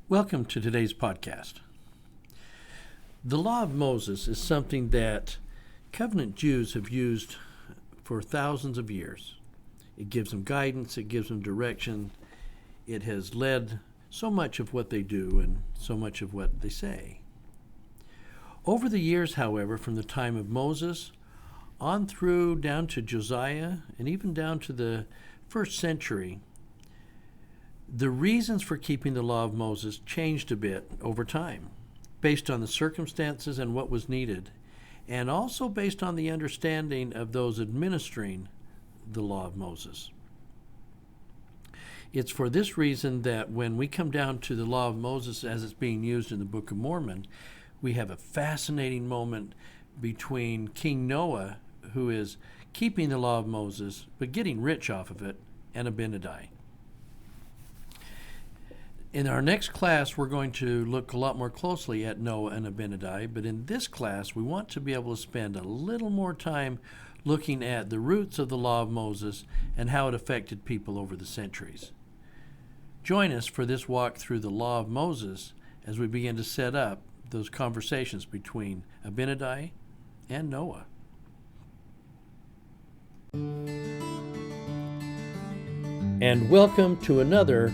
Welcome to today's podcast. The Law of Moses is something that covenant Jews have used for thousands of years. It gives them guidance, it gives them direction. It has led so much of what they do and so much of what they say. Over the years, however, from the time of Moses on through down to Josiah and even down to the first century, the reasons for keeping the law of Moses changed a bit over time, based on the circumstances and what was needed, and also based on the understanding of those administering the law of Moses. It's for this reason that when we come down to the law of Moses as it's being used in the Book of Mormon, we have a fascinating moment between King Noah, who is keeping the law of Moses but getting rich off of it, and Abinadi. In our next class, we're going to look a lot more closely at Noah and Abinadi, but in this class, we want to be able to spend a little more time looking at the roots of the law of Moses and how it affected people over the centuries. Join us for this walk through the law of Moses as we begin to set up those conversations between Abinadi and Noah. And welcome to another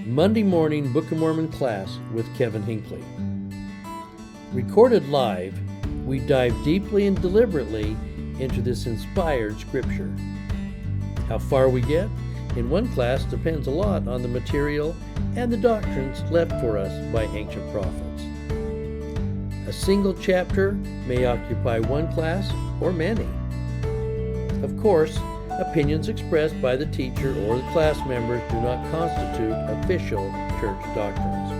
Monday morning Book of Mormon class with Kevin Hinckley. Recorded live, we dive deeply and deliberately into this inspired scripture. How far we get in one class depends a lot on the material and the doctrines left for us by ancient prophets. A single chapter may occupy one class or many. Of course, opinions expressed by the teacher or the class members do not constitute official church doctrines.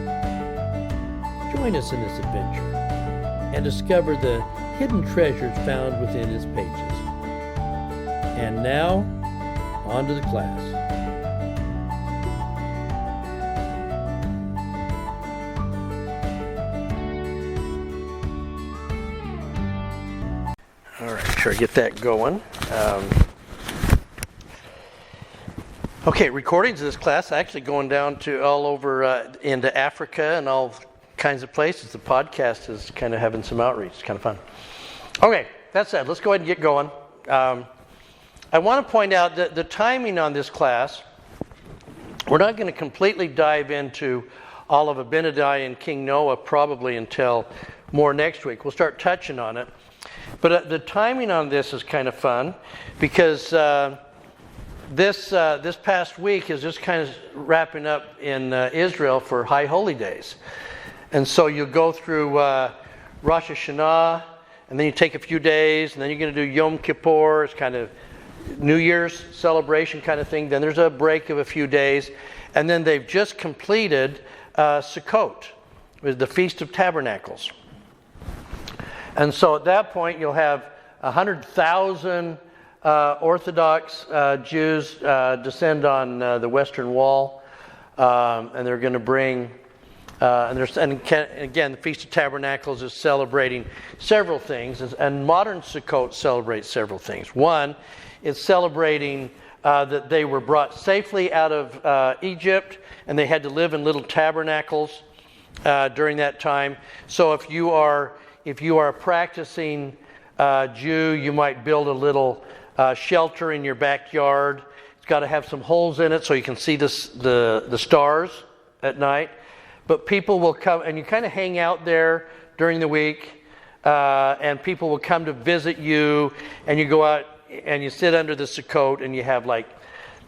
Join us in this adventure and discover the hidden treasures found within its pages. And now, on to the class. All right, sure, get that going. Okay, recordings of this class actually going down to all over into Africa and all kinds of places. The podcast is kind of having some outreach. It's kind of fun. Okay, that said, let's go ahead and get going. I want to point out that the timing on this class, we're not going to completely dive into all of Abinadi and King Noah probably until more next week. We'll start touching on it. But the timing on this is kind of fun because this past week is just kind of wrapping up in Israel for High Holy Days. And so you'll go through Rosh Hashanah, and then you take a few days, and then you're going to do Yom Kippur. It's kind of New Year's celebration kind of thing. Then there's a break of a few days. And then they've just completed Sukkot, with the Feast of Tabernacles. And so at that point, you'll have 100,000 Orthodox Jews descend on the Western Wall, and they're going to bring, and again, the Feast of Tabernacles is celebrating several things, and modern Sukkot celebrates several things. One, it's celebrating that they were brought safely out of Egypt, and they had to live in little tabernacles during that time. So if you are a practicing Jew, you might build a little shelter in your backyard. It's got to have some holes in it so you can see the stars at night. But people will come, and you kind of hang out there during the week, and people will come to visit you, and you go out and you sit under the Sukkot, and you have like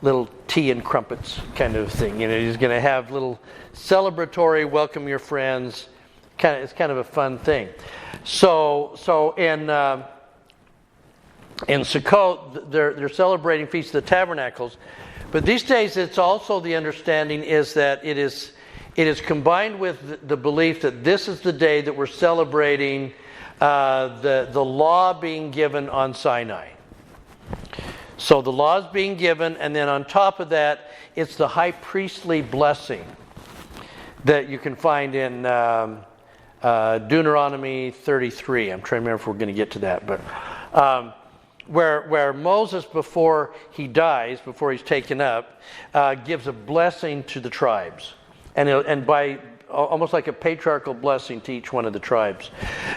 little tea and crumpets kind of thing. You know, you're going to have little celebratory welcome your friends. It's kind of a fun thing. So in Sukkot, they're celebrating Feast of the Tabernacles. But these days, it's also the understanding is that it is combined with the belief that this is the day that we're celebrating the law being given on Sinai. So the law is being given, and then on top of that, it's the high priestly blessing that you can find in Deuteronomy 33. I'm trying to remember if we're going to get to that, but where Moses, before he dies, before he's taken up, gives a blessing to the tribes. And by almost like a patriarchal blessing to each one of the tribes.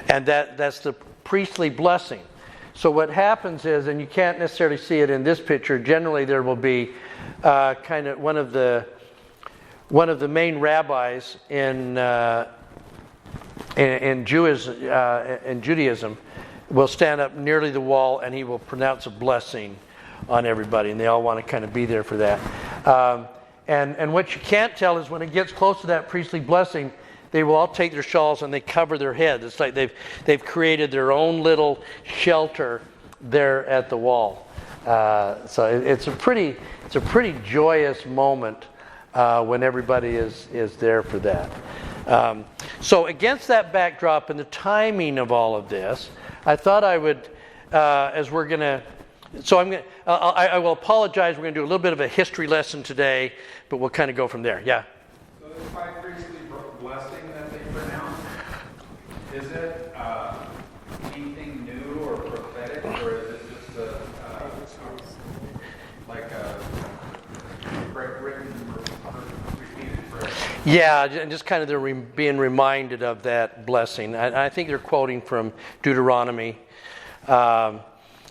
And that's the priestly blessing. So what happens is, and you can't necessarily see it in this picture, generally there will be kind of one of the main rabbis in Judaism will stand up nearly the wall and he will pronounce a blessing on everybody, and they all want to kind of be there for that. And what you can't tell is when it gets close to that priestly blessing, they will all take their shawls and they cover their head. It's like they've created their own little shelter there at the wall. So it's a pretty joyous moment when everybody is there for that. So against that backdrop and the timing of all of this, I thought I would, as we're going to. So I will apologize. We're going to do a little bit of a history lesson today, but we'll kind of go from there. Yeah. So this high priestly blessing that they pronounce, is it anything new or prophetic, or is it just like a written, repeated phrase? Yeah, and just kind of they're being reminded of that blessing. I think they're quoting from Deuteronomy.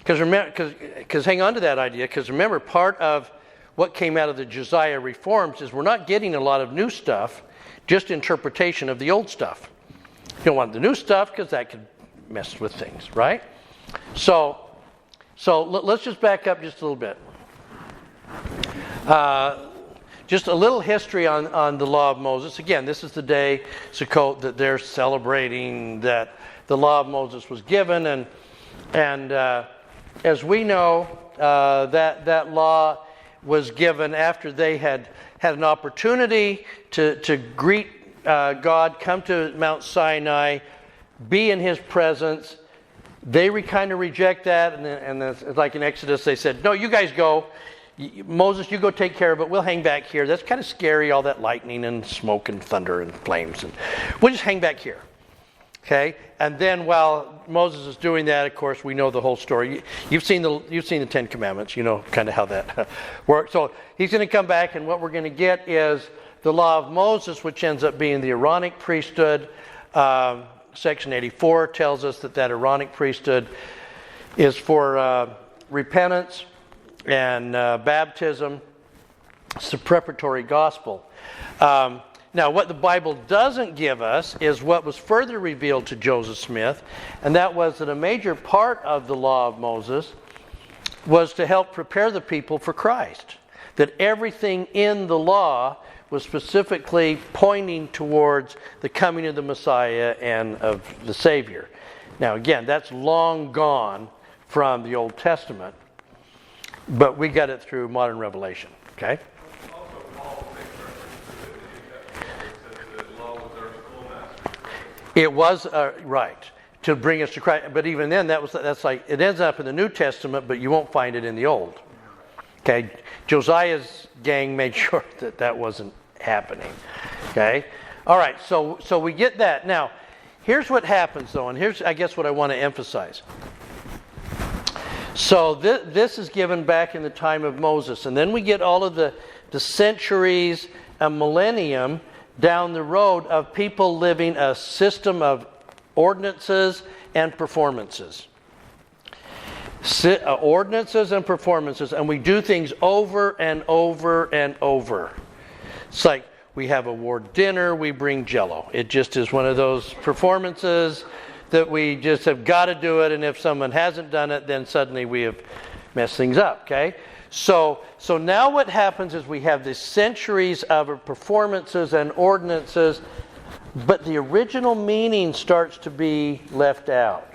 Because hang on to that idea, because remember, part of what came out of the Josiah reforms is we're not getting a lot of new stuff, just interpretation of the old stuff. You don't want the new stuff because that could mess with things, right? So let's just back up just a little bit. Just a little history on the law of Moses. Again, this is the day, Sukkot, that they're celebrating that the law of Moses was given, and as we know, that law was given after they had an opportunity to greet God, come to Mount Sinai, be in His presence. They kind of reject that, and it's like in Exodus, they said, "No, you guys go. Moses, you go take care of it. We'll hang back here. That's kind of scary, all that lightning and smoke and thunder and flames, and we'll just hang back here." Okay, and then while Moses is doing that, of course, we know the whole story. You've seen the Ten Commandments. You know kind of how that works. So he's going to come back, and what we're going to get is the law of Moses, which ends up being the Aaronic priesthood. Section 84 tells us that Aaronic priesthood is for repentance and baptism. It's the preparatory gospel. Now, what the Bible doesn't give us is what was further revealed to Joseph Smith, and that was that a major part of the law of Moses was to help prepare the people for Christ. That everything in the law was specifically pointing towards the coming of the Messiah and of the Savior. Now, again, that's long gone from the Old Testament, but we got it through modern revelation, okay? It was right to bring us to Christ, but even then, that's like it ends up in the New Testament, but you won't find it in the Old. Okay, Josiah's gang made sure that wasn't happening. Okay, all right. So we get that. Now, here's what happens, though, and here's I guess what I want to emphasize. So this is given back in the time of Moses, and then we get all of the centuries, a millennium down the road of people living a system of ordinances and performances. Ordinances and performances, and we do things over and over and over. It's like we have a award dinner, we bring Jell-O. It just is one of those performances that we just have got to do it, and if someone hasn't done it, then suddenly we have messed things up, okay? So now what happens is we have these centuries of performances and ordinances, but the original meaning starts to be left out.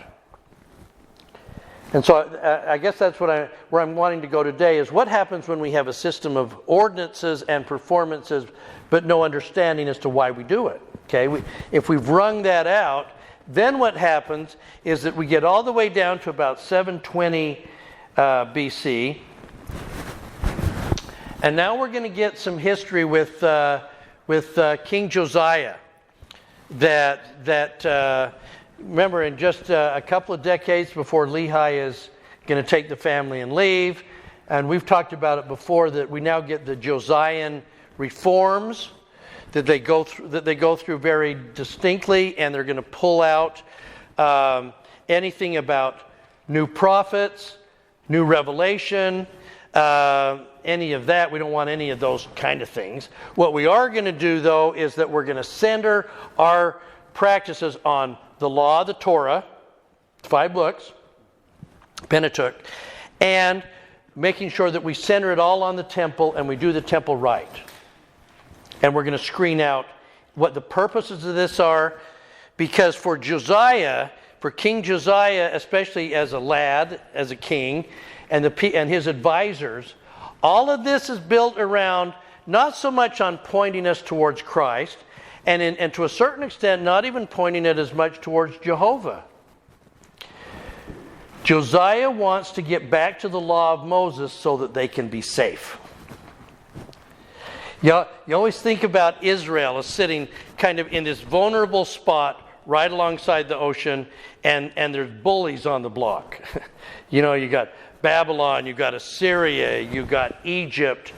And so I guess that's where I'm wanting to go today is what happens when we have a system of ordinances and performances, but no understanding as to why we do it. Okay, if we've wrung that out, then what happens is that we get all the way down to about 720 BC. And now we're going to get some history with King Josiah. Remember, in just a couple of decades before Lehi is going to take the family and leave, and we've talked about it before that we now get the Josian reforms that they go through very distinctly, and they're going to pull out anything about new prophets, new revelation, any of that. We don't want any of those kind of things. What we are going to do, though, is that we're going to center our practices on the law, the Torah, 5 books, Pentateuch, and making sure that we center it all on the temple and we do the temple right. And we're going to screen out what the purposes of this are, because for Josiah, for King Josiah, especially as a lad, as a king, and his advisors, all of this is built around not so much on pointing us towards Christ, and to a certain extent, not even pointing it as much towards Jehovah. Josiah wants to get back to the law of Moses so that they can be safe. You always think about Israel as sitting kind of in this vulnerable spot right alongside the ocean, and there's bullies on the block. You got Babylon, you got Assyria, you got Egypt,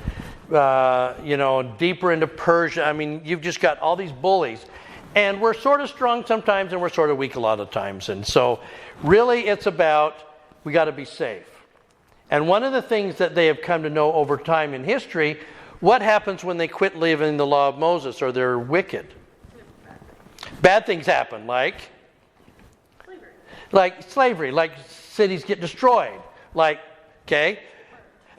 deeper into Persia. I mean, you've just got all these bullies. And we're sort of strong sometimes, and we're sort of weak a lot of times. And so really it's about, we got to be safe. And one of the things that they have come to know over time in history, what happens when they quit living the law of Moses or they're wicked? Bad things happen, like slavery, like cities get destroyed,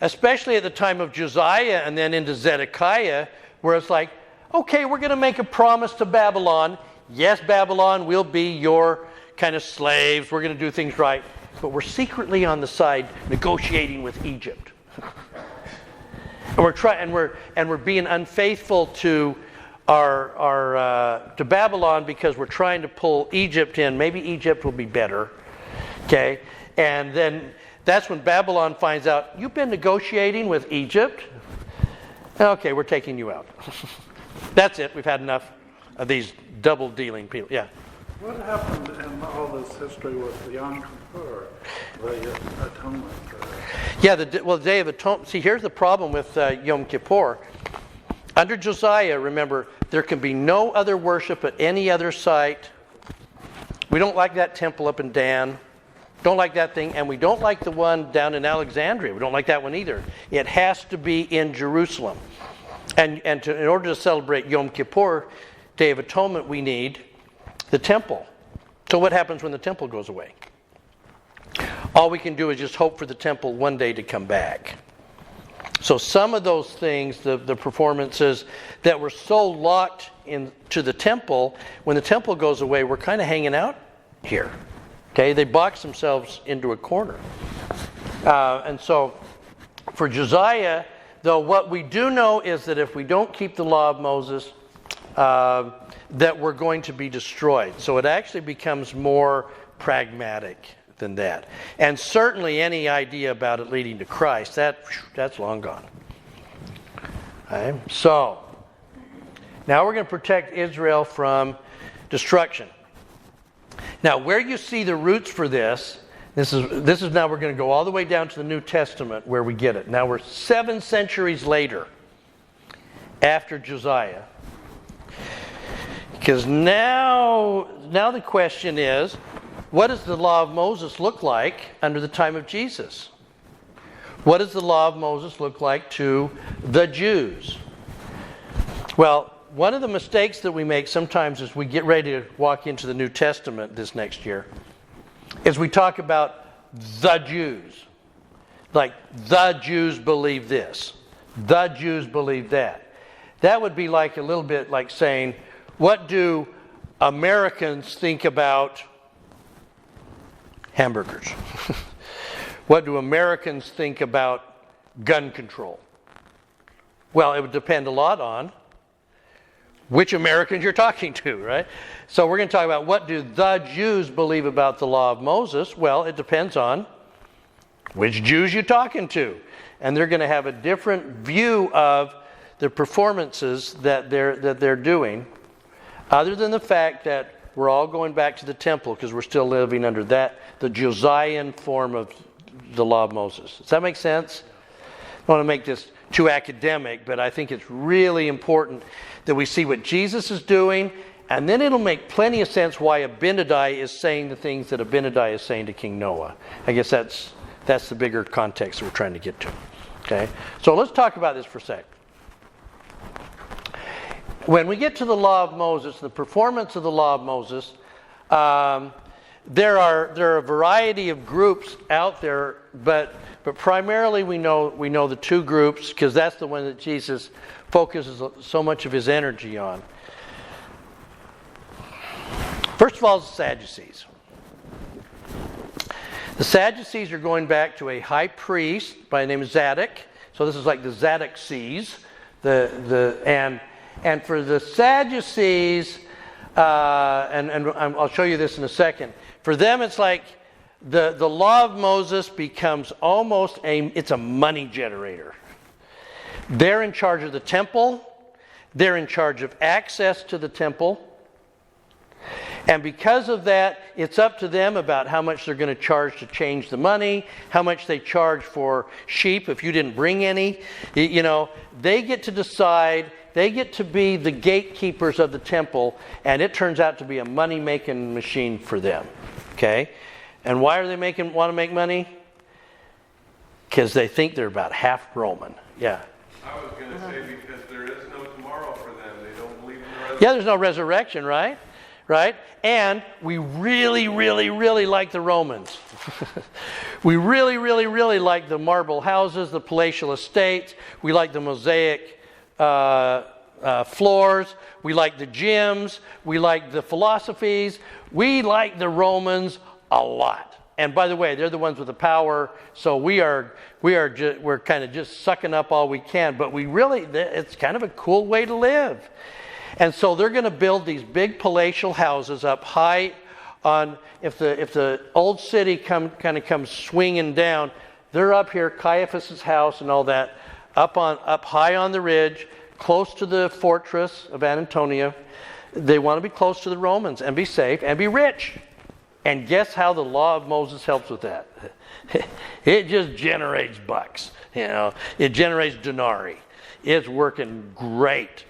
especially at the time of Josiah and then into Zedekiah, where it's like, okay, we're going to make a promise to Babylon. Yes, Babylon will be your kind of slaves. We're going to do things right. But we're secretly on the side negotiating with Egypt. And we're being unfaithful to to Babylon because we're trying to pull Egypt in. Maybe Egypt will be better. Okay? And then that's when Babylon finds out, you've been negotiating with Egypt? Okay, we're taking you out. That's it. We've had enough of these double-dealing people. Yeah. What happened in all this history with the Yom Kippur, the atonement? The Day of Atonement. See, here's the problem with Yom Kippur. Under Josiah, remember, there can be no other worship at any other site. We don't like that temple up in Dan. Don't like that thing. And we don't like the one down in Alexandria. We don't like that one either. It has to be in Jerusalem. And in order to celebrate Yom Kippur, Day of Atonement, we need the temple. So what happens when the temple goes away? All we can do is just hope for the temple one day to come back. So some of those things, the performances that were so locked into the temple, when the temple goes away, we're kind of hanging out here. Okay, they box themselves into a corner. And so for Josiah, though, what we do know is that if we don't keep the law of Moses, that we're going to be destroyed. So it actually becomes more pragmatic than that. And certainly any idea about it leading to Christ, that's long gone. Okay? So, now we're going to protect Israel from destruction. Now, where you see the roots for this is now we're going to go all the way down to the New Testament where we get it. Now we're 7 centuries later after Josiah. Because now the question is, what does the law of Moses look like under the time of Jesus? What does the law of Moses look like to the Jews? Well, one of the mistakes that we make sometimes as we get ready to walk into the New Testament this next year is we talk about the Jews. Like, the Jews believe this. The Jews believe that. That would be like a little bit like saying, what do Americans think about hamburgers? What do Americans think about gun control? Well, it would depend a lot on which Americans you're talking to, right? So we're going to talk about what do the Jews believe about the law of Moses? Well, it depends on which Jews you're talking to. And they're going to have a different view of the performances that they're doing, other than the fact that we're all going back to the temple because we're still living under the Josian form of the law of Moses. Does that make sense? I want to make this too academic, but I think it's really important that we see what Jesus is doing, and then it'll make plenty of sense why Abinadi is saying the things that Abinadi is saying to King Noah. I guess that's the bigger context that we're trying to get to. Okay? So let's talk about this for a sec. When we get to the law of Moses, the performance of the law of Moses, there are a variety of groups out there, but primarily we know the two groups, because that's the one that Jesus focuses so much of his energy on. First of all, is the Sadducees. The Sadducees are going back to a high priest by the name of Zadok. So this is like the Zadducees. And for the Sadducees, and I'll show you this in a second. For them, it's like the law of Moses becomes almost it's a money generator. They're in charge of the temple. They're in charge of access to the temple. And because of that, it's up to them about how much they're going to charge to change the money, how much they charge for sheep if you didn't bring any. They get to decide. They get to be the gatekeepers of the temple, and it turns out to be a money-making machine for them. Okay? And why are they want to make money? Because they think they're about half Roman. Yeah. I was going to say because there is no tomorrow for them. They don't believe in the resurrection. Yeah, there's no resurrection, right? Right? And we really, really, really like the Romans. We really, really, really like the marble houses, the palatial estates. We like the mosaic floors. We like the gyms. We like the philosophies. We like the Romans a lot. And by the way, they're the ones with the power. So we're kind of just sucking up all we can. But it's kind of a cool way to live. And so they're going to build these big palatial houses up high on. If the old city comes swinging down, they're up here, Caiaphas's house and all that, up high on the ridge, close to the fortress of Antonia. They want to be close to the Romans and be safe and be rich. And guess how the law of Moses helps with that? It just generates bucks. It generates denarii. It's working great.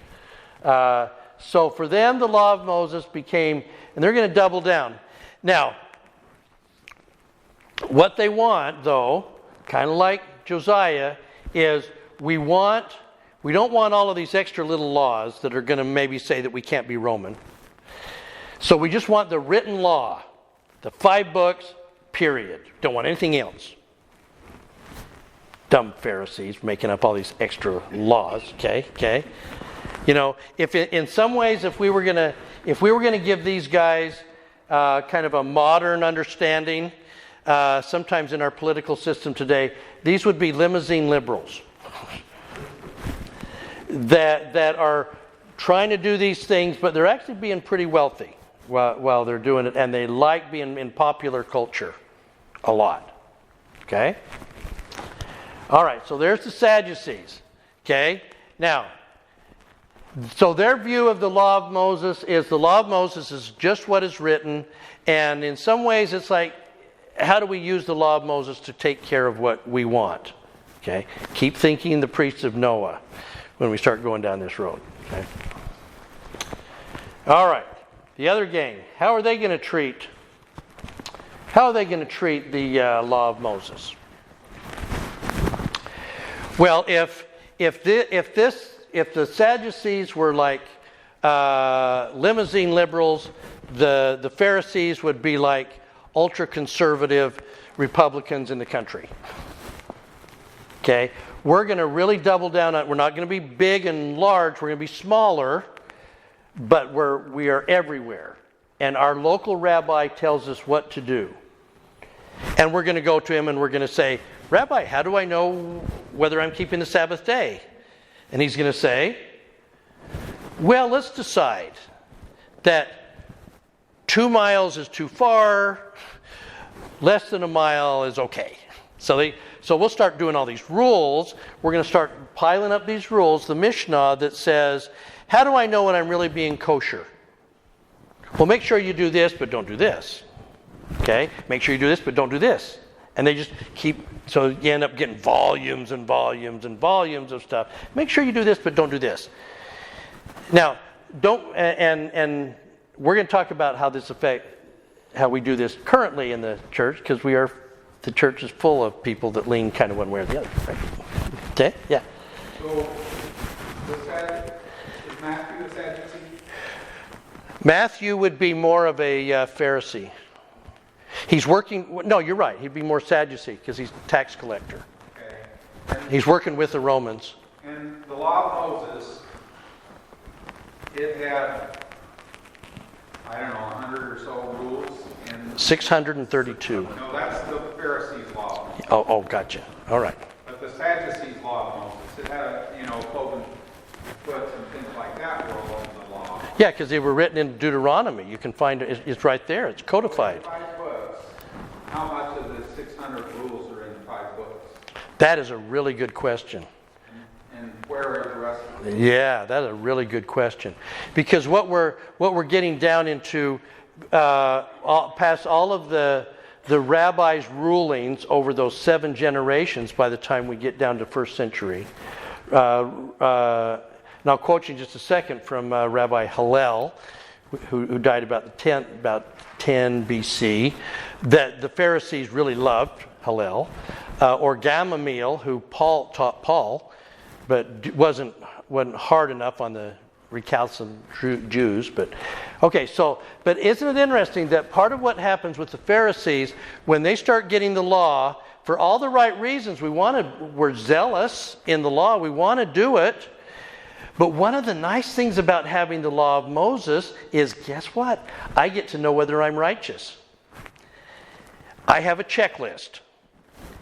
So for them, the law of Moses became, and they're going to double down. Now, what they want, though, kind of like Josiah, is we don't want all of these extra little laws that are going to maybe say that we can't be Roman. So we just want the written law, the 5 books, period. Don't want anything else. Dumb Pharisees making up all these extra laws. Okay. If in some ways, if we were going to give these guys kind of a modern understanding, sometimes in our political system today, these would be limousine liberals that are trying to do these things, but they're actually being pretty wealthy while they're doing it, and they like being in popular culture a lot. Okay? All right, so there's the Sadducees. Okay? Now, so their view of the law of Moses is just what is written, and in some ways it's like, how do we use the law of Moses to take care of what we want? Okay? Keep thinking the priests of Noah when we start going down this road. Okay? All right. The other gang, how are they going to treat the law of Moses? Well, if the Sadducees were like limousine liberals, the Pharisees would be like ultra-conservative Republicans in the country. Okay? We're going to really double down on, we're not going to be big and large, we're going to be smaller, but we are everywhere. And our local rabbi tells us what to do. And we're going to go to him and we're going to say, Rabbi, how do I know whether I'm keeping the Sabbath day? And he's going to say, well, let's decide that 2 miles is too far, less than a mile is okay. So we'll start doing all these rules. We're going to start piling up these rules, the Mishnah that says, how do I know when I'm really being kosher? Well, make sure you do this, but don't do this. Okay? Make sure you do this, but don't do this. And they just keep, so you end up getting volumes and volumes and volumes of stuff. Make sure you do this, but don't do this. Now, and we're going to talk about how this affects, how we do this currently in the church, because the church is full of people that lean kind of one way or the other, right? Okay, yeah. So, is Matthew a Sadducee? Matthew would be more of a Pharisee. He's working, no, you're right, he'd be more Sadducee, because he's a tax collector. Okay. He's working with the Romans. And the law of Moses, it had, I don't know, 100 or so rules. And 632. no, that's the Pharisees' law. Oh, gotcha. All right. But the Sadducees' law of Moses, it had, cloven foots and things like that were all in the law. Yeah, because they were written in Deuteronomy. You can find it, it's right there. It's codified. 5 books. How much of the 600 rules are in the 5 books? That is a really good question. And where are the rest of them? Yeah, that's a really good question. Because what we're getting down into, past all of the rabbis' rulings over those 7 generations by the time we get down to first century. And I'll quote you in just a second from Rabbi Hillel, who died about 10 BC, that the Pharisees really loved Hillel, or Gamaliel, who taught Paul, but wasn't hard enough on the recalcitrant Jews. But isn't it interesting that part of what happens with the Pharisees when they start getting the law for all the right reasons? We're zealous in the law. We want to do it. But one of the nice things about having the law of Moses is, guess what? I get to know whether I'm righteous. I have a checklist.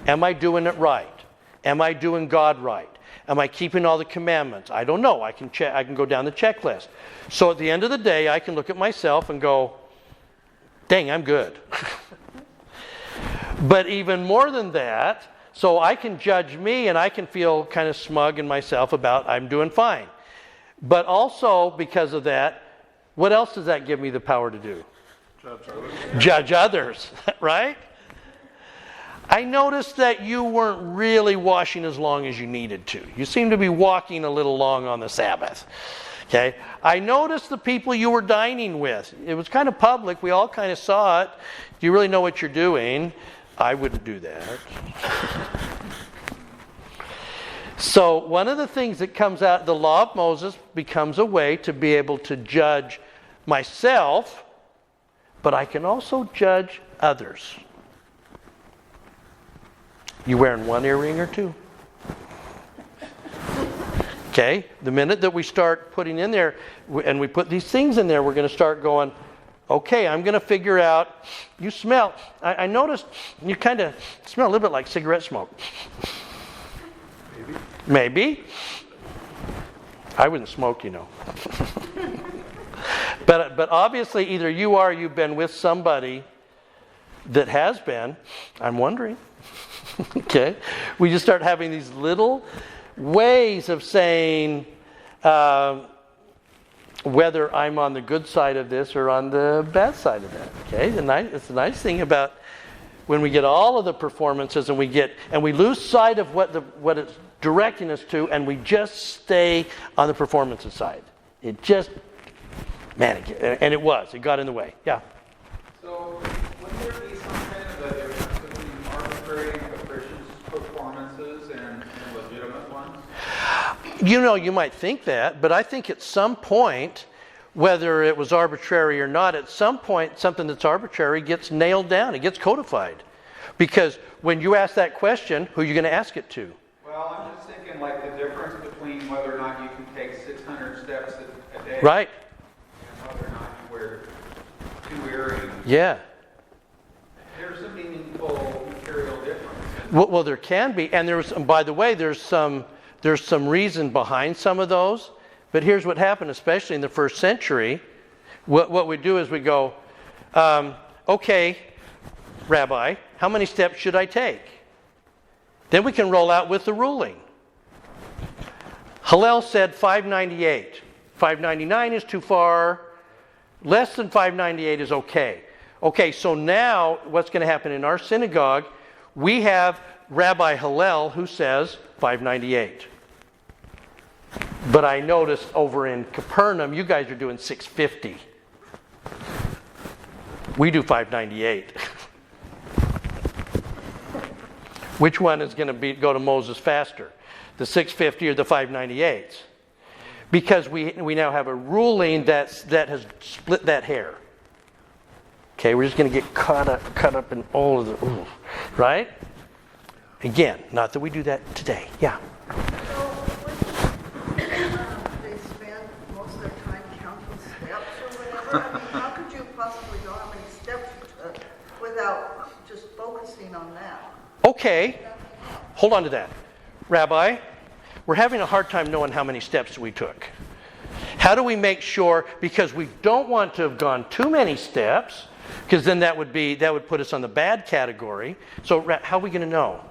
Am I doing it right? Am I doing God right? Am I keeping all the commandments? I don't know. I can go down the checklist. So at the end of the day, I can look at myself and go, dang, I'm good. But even more than that, so I can judge me and I can feel kind of smug in myself about I'm doing fine. But also, because of that, what else does that give me the power to do? Judge others, right? I noticed that you weren't really washing as long as you needed to. You seem to be walking a little long on the Sabbath. Okay? I noticed the people you were dining with. It was kind of public. We all kind of saw it. Do you really know what you're doing? I wouldn't do that. So one of the things that comes out, the law of Moses becomes a way to be able to judge myself, but I can also judge others. You wearing one earring or two? Okay, the minute that we start putting in there, and we put these things in there, we're going to start going, okay, I'm going to figure out, you smell, I noticed you kind of smell a little bit like cigarette smoke. Maybe. I wouldn't smoke, But obviously either you are, you've been with somebody that has been, I'm wondering. Okay? We just start having these little ways of saying whether I'm on the good side of this or on the bad side of that. Okay? It's the nice thing about when we get all of the performances and we lose sight of what it's directing us to, and we just stay on the performances side. It got in the way. Yeah. So, wouldn't there be some kind of a difference between arbitrary and capricious performances and legitimate ones? You might think that, but I think at some point, whether it was arbitrary or not, at some point something that's arbitrary gets nailed down. It gets codified. Because when you ask that question, who are you going to ask it to? Well, I'm just thinking like the difference between whether or not you can take 600 steps a day. Right. And whether or not you wear 2 earrings. Yeah. There's a meaningful material difference. Well, there can be, and by the way, there's some reason behind some of those. But here's what happened, especially in the first century. What we do is we go, okay, Rabbi, how many steps should I take? Then we can roll out with the ruling. Hillel said 598. 599 is too far. Less than 598 is okay. Okay, so now what's going to happen in our synagogue, we have Rabbi Hillel who says 598. But I noticed over in Capernaum, you guys are doing 650. We do 598. Which one is going to go to Moses faster? The 650 or the 598s? Because we now have a ruling that has split that hair. Okay, we're just going to get caught up in all of the, right? Again, not that we do that today. Yeah. So when they spend most of their time counting steps or whatever, I mean, how could you possibly know how many steps you took without just focusing on that? Okay, hold on to that. Rabbi, we're having a hard time knowing how many steps we took. How do we make sure, because we don't want to have gone too many steps, because then that would put us on the bad category. So how are we going to know?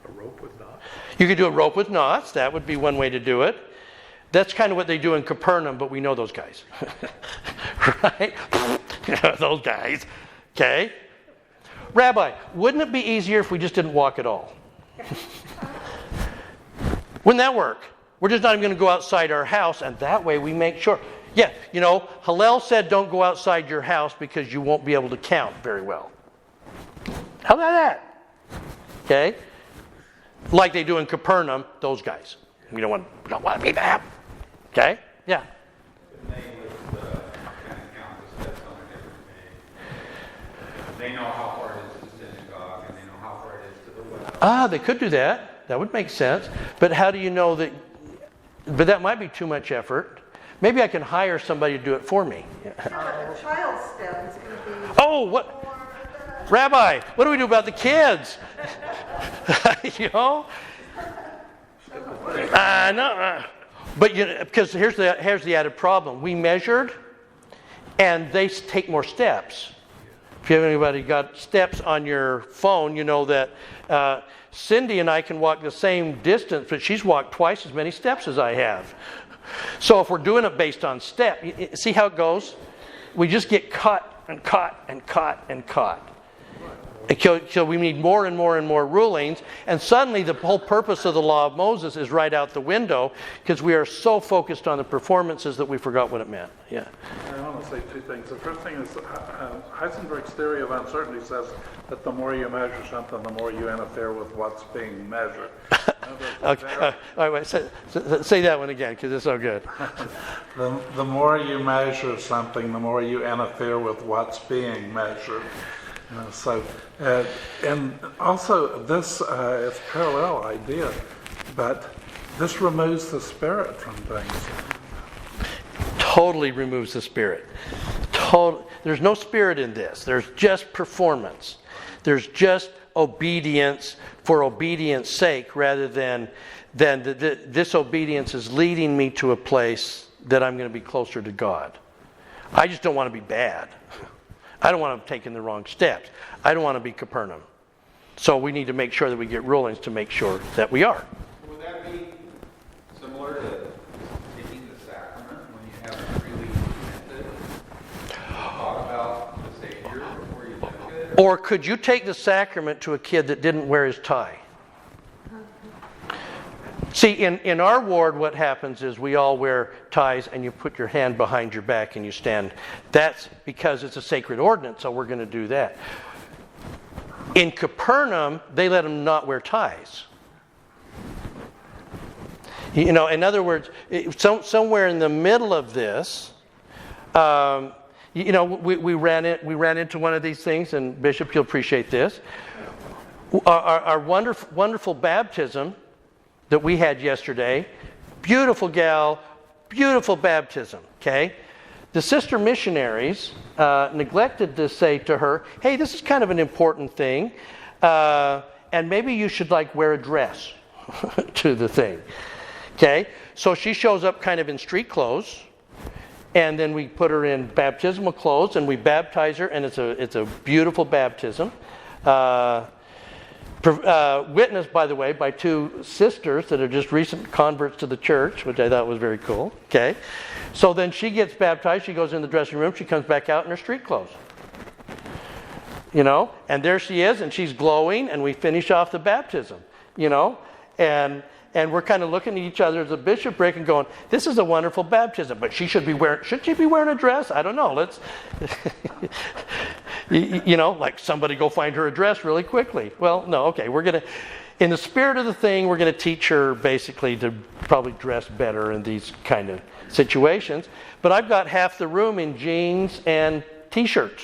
A rope with knots. You could do a rope with knots. That would be one way to do it. That's kind of what they do in Capernaum, but we know those guys. Right? Those guys. Okay? Rabbi, wouldn't it be easier if we just didn't walk at all? Wouldn't that work? We're just not even going to go outside our house, and that way we make sure. Yeah, Hillel said don't go outside your house because you won't be able to count very well. How about that? Okay? Like they do in Capernaum, those guys. We don't want to be that. Okay? Yeah. They would kind of count the steps on a different day. They know how far it is to the synagogue, and they know how far it is to the well. They could do that. That would make sense. But how do you know that? But that might be too much effort. Maybe I can hire somebody to do it for me. Yeah, but a child's step is going to be Oh, what? Rabbi, what do we do about the kids? No. But because here's the added problem. We measured, and they take more steps. If you have anybody got steps on your phone, you know that Cindy and I can walk the same distance, but she's walked twice as many steps as I have. So if we're doing it based on step, see how it goes? We just get caught and caught and caught and caught. So we need more and more and more rulings, and suddenly the whole purpose of the law of Moses is right out the window because we are so focused on the performances that we forgot what it meant. Yeah. I want to say two things. The first thing is Heisenberg's theory of uncertainty says that the more you measure something, the more you interfere with what's being measured. Okay. All right, say that one again because it's so good. The more you measure something, the more you interfere with what's being measured. And also this is a parallel idea, but this removes the spirit from things. Totally removes the spirit. There's no spirit in this. There's just performance. There's just obedience for obedience sake rather than this obedience is leading me to a place that I'm going to be closer to God. I just don't want to be bad. I don't want to have taken the wrong steps. I don't want to be Capernaum. So we need to make sure that we get rulings to make sure that we are. Would that be similar to taking the sacrament when you haven't really repented, thought about the Savior before you took it? Or could you take the sacrament to a kid that didn't wear his tie? See, in our ward, what happens is we all wear ties and you put your hand behind your back and you stand. That's because it's a sacred ordinance, so we're going to do that. In Capernaum, they let them not wear ties. In other words, somewhere in the middle of this, we ran into one of these things, and Bishop, you'll appreciate this. Our wonderful baptism that we had yesterday, beautiful gal, beautiful baptism, okay? The sister missionaries neglected to say to her, hey, this is kind of an important thing, and maybe you should wear a dress to the thing, okay? So she shows up kind of in street clothes, and then we put her in baptismal clothes, and we baptize her, and it's a beautiful baptism. Witnessed, by the way, by two sisters that are just recent converts to the church, which I thought was very cool. Okay, so then she gets baptized. She goes in the dressing room. She comes back out in her street clothes. you know, and there she is, and she's glowing, and we finish off the baptism, you know, and we're kind of looking at each other as a bishopric and going, this is a wonderful baptism, but should she be wearing a dress? I don't know. Let's, you know, like somebody go find her a dress really quickly. Well, no, okay, we're going to, in the spirit of the thing, we're going to teach her basically to probably dress better in these kind of situations. But I've got half the room in jeans and t-shirts.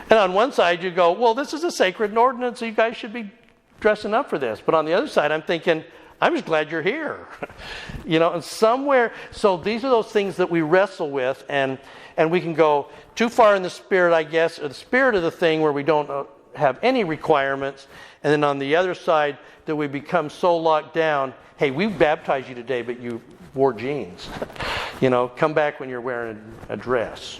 And on one side you go, well, this is a sacred ordinance, so you guys should be dressing up for this. But on the other side, I'm thinking, I'm just glad you're here. You know, and somewhere, so these are those things that we wrestle with, and we can go too far in the spirit, I guess, or the spirit of the thing where we don't have any requirements, and then on the other side that we become so locked down, hey, we baptized you today, but you wore jeans. You know, come back when you're wearing a dress.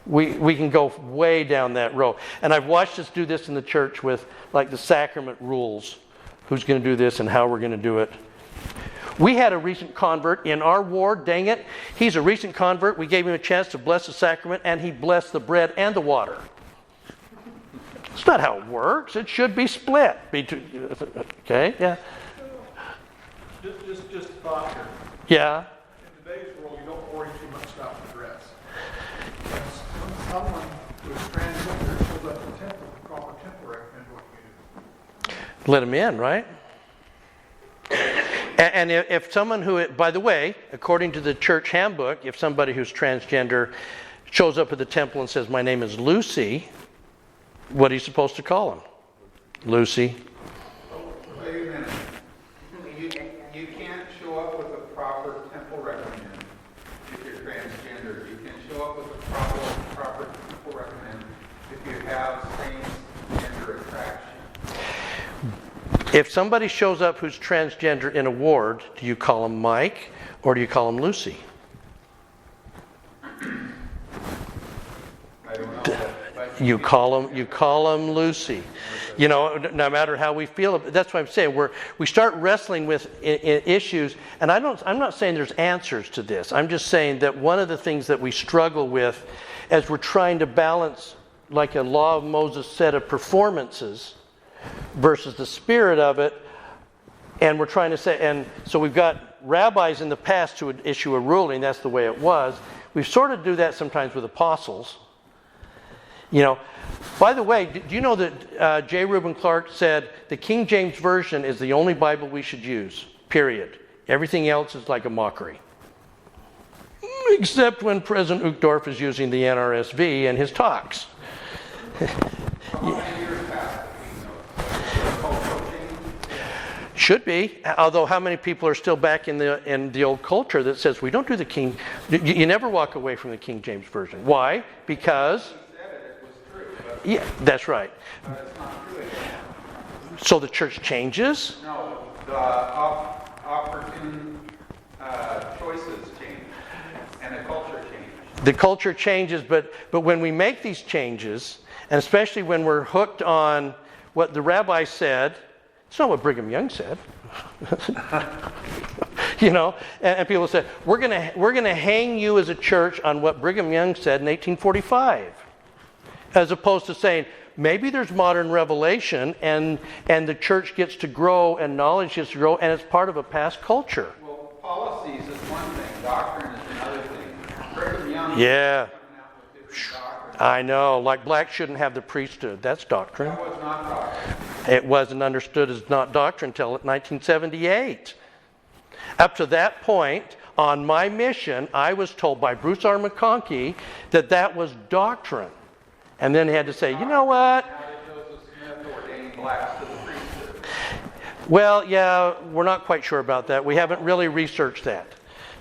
We can go way down that road. And I've watched us do this in the church with like the sacrament rules. Who's going to do this and how we're going to do it. We had a recent convert in our ward, dang it. He's a recent convert. We gave him a chance to bless the sacrament, and he blessed the bread and the water. It's not how it works. It should be split. Okay, yeah. Just a thought here. Yeah. In today's world, you don't worry too much about the dress. When someone who is transgender shows up in the temple, the proper temple recommend what you do. Let him in, right? And if someone who, by the way, according to the church handbook, if somebody who's transgender shows up at the temple and says, my name is Lucy, what are you supposed to call him? Lucy. Wait a minute. You can't show up with a proper temple recommend if you're transgender. You can show up with a proper temple recommend if you have same gender attraction. If somebody shows up who's transgender in a ward, do you call him Mike or do you call him Lucy? I don't know. You call him Lucy. You know, no matter how we feel. That's what I'm saying. We start wrestling with issues, and I'm not saying there's answers to this. I'm just saying that one of the things that we struggle with as we're trying to balance like a law of Moses set of performances versus the spirit of it, and we're trying to say, and so we've got rabbis in the past who would issue a ruling, that's the way it was. We sort of do that sometimes with apostles. You know, by the way, do you know that J. Reuben Clark said the King James Version is the only Bible we should use, period. Everything else is like a mockery. Except when President Uchtdorf is using the NRSV in his talks. Should be, although how many people are still back in the old culture that says we don't do the King, you never walk away from the King James Version. Why? Because, yeah, that's right. So the church changes? No, the opportune choices change, and the culture changes. The culture changes, but when we make these changes, and especially when we're hooked on what the rabbi said, it's not what Brigham Young said. You know, and people say, we're gonna hang you as a church on what Brigham Young said in 1845. As opposed to saying, maybe there's modern revelation and the church gets to grow and knowledge gets to grow and it's part of a past culture. Well, policies is one thing, doctrine is another thing. Brigham Young Yeah. coming out with different doctrine. I know, like blacks shouldn't have the priesthood. That's doctrine. That was not doctrine. It wasn't understood as not doctrine until 1978. Up to that point, on my mission, I was told by Bruce R. McConkie that was doctrine. And then he had to say, you know what? Now that Joseph Smith ordained blacks to the priesthood. Well, yeah, we're not quite sure about that. We haven't really researched that.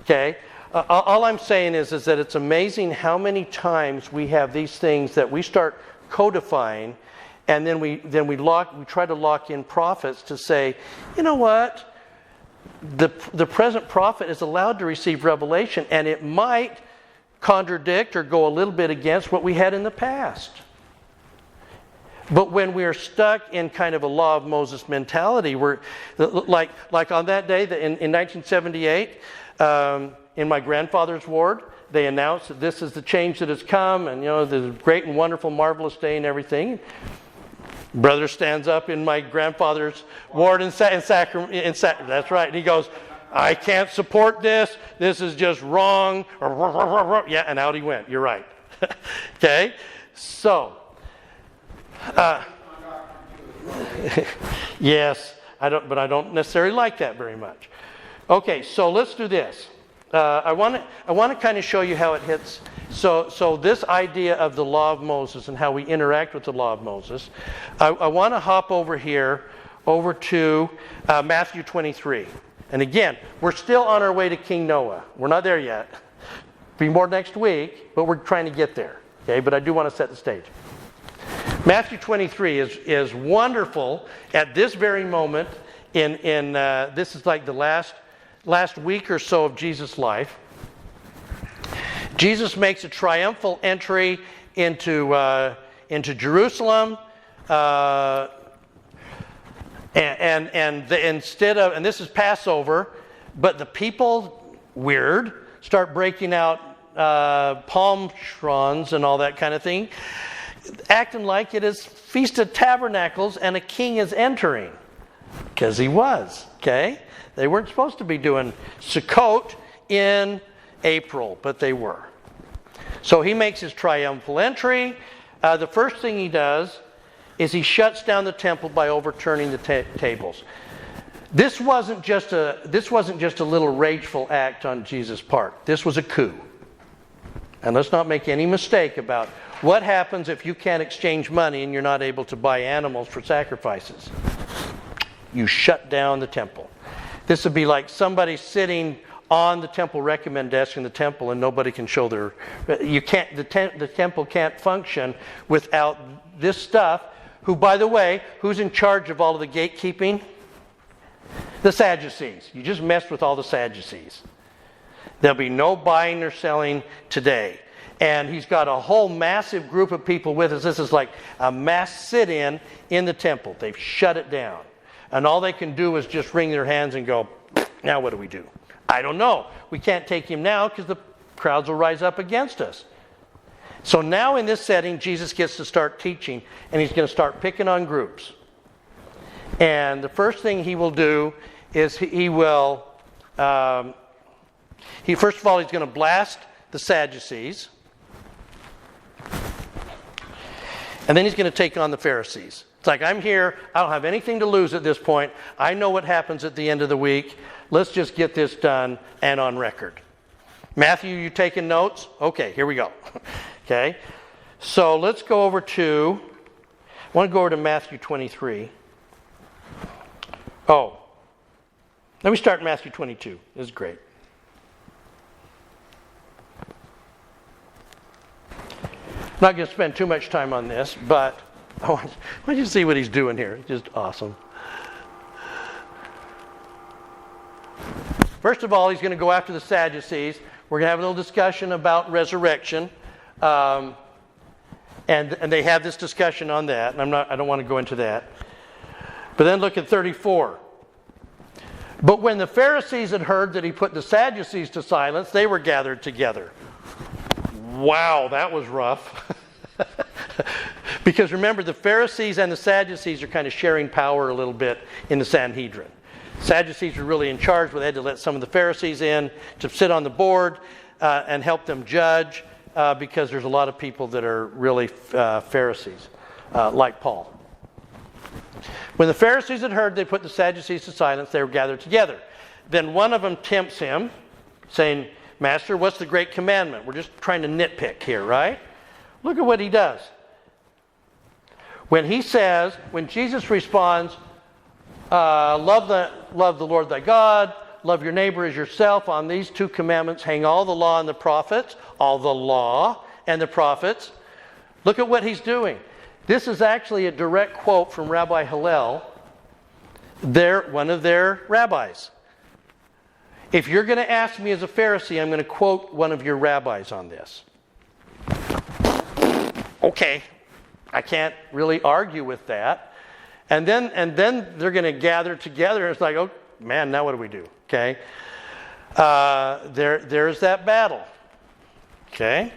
Okay? All I'm saying is that it's amazing how many times we have these things that we start codifying, and then we try to lock in prophets to say, you know what? The present prophet is allowed to receive revelation, and it might contradict or go a little bit against what we had in the past. But when we're stuck in kind of a law of Moses mentality, we're like on that day in 1978, in my grandfather's ward, they announce that this is the change that has come, and the great and wonderful, marvelous day and everything. Brother stands up in my grandfather's ward in Sacramento. That's right. And he goes, I can't support this. This is just wrong. Yeah, and out he went. You're right. Okay? So, yes, I don't necessarily like that very much. Okay, so let's do this. I want to kind of show you how it hits. So this idea of the law of Moses and how we interact with the law of Moses, I want to hop over here, over to Matthew 23. And again, we're still on our way to King Noah. We're not there yet. Be more next week, but we're trying to get there. Okay, but I do want to set the stage. Matthew 23 is wonderful at this very moment. This is like the last week or so of Jesus' life. Jesus makes a triumphal entry into Jerusalem, and this is Passover, but the people, weird, start breaking out palm fronds and all that kind of thing, acting like it is Feast of Tabernacles and a king is entering, because he was. Okay, they weren't supposed to be doing Sukkot in April, but they were. So he makes his triumphal entry. The first thing he does is he shuts down the temple by overturning the tables. This wasn't just a little rageful act on Jesus' part. This was a coup. And let's not make any mistake about what happens if you can't exchange money and you're not able to buy animals for sacrifices. You shut down the temple. This would be like somebody sitting on the temple recommend desk in the temple and nobody can show their... The temple can't function without this stuff. Who, by the way, who's in charge of all of the gatekeeping? The Sadducees. You just messed with all the Sadducees. There'll be no buying or selling today. And he's got a whole massive group of people with us. This is like a mass sit-in in the temple. They've shut it down. And all they can do is just wring their hands and go, now what do we do? I don't know. We can't take him now because the crowds will rise up against us. So now in this setting, Jesus gets to start teaching, and he's going to start picking on groups. And the first thing he will do is first of all, he's going to blast the Sadducees. And then he's going to take on the Pharisees. It's like, I'm here. I don't have anything to lose at this point. I know what happens at the end of the week. Let's just get this done and on record. Matthew, you taking notes? Okay, here we go. Okay. So let's go over to... I want to go over to Matthew 23. Oh. Let me start in Matthew 22. This is great. I'm not going to spend too much time on this, but I want you to see what he's doing here. It's just awesome. First of all, he's going to go after the Sadducees. We're going to have a little discussion about resurrection. And they have this discussion on that, and I don't want to go into that. But then look at 34. But when the Pharisees had heard that he put the Sadducees to silence, they were gathered together. Wow, that was rough. Because remember, the Pharisees and the Sadducees are kind of sharing power a little bit in the Sanhedrin. Sadducees were really in charge, but they had to let some of the Pharisees in to sit on the board and help them judge, because there's a lot of people that are really Pharisees, like Paul. When the Pharisees had heard they put the Sadducees to silence, they were gathered together. Then one of them tempts him, saying, Master, what's the great commandment? We're just trying to nitpick here, right? Look at what he does. When Jesus responds, love the Lord thy God, love your neighbor as yourself. On these two commandments hang all the law and the prophets. All the law and the prophets. Look at what he's doing. This is actually a direct quote from Rabbi Hillel, one of their rabbis. If you're going to ask me as a Pharisee, I'm going to quote one of your rabbis on this. Okay, I can't really argue with that. And then they're going to gather together, and it's like, oh man, now what do we do? Okay, there's that battle. Okay?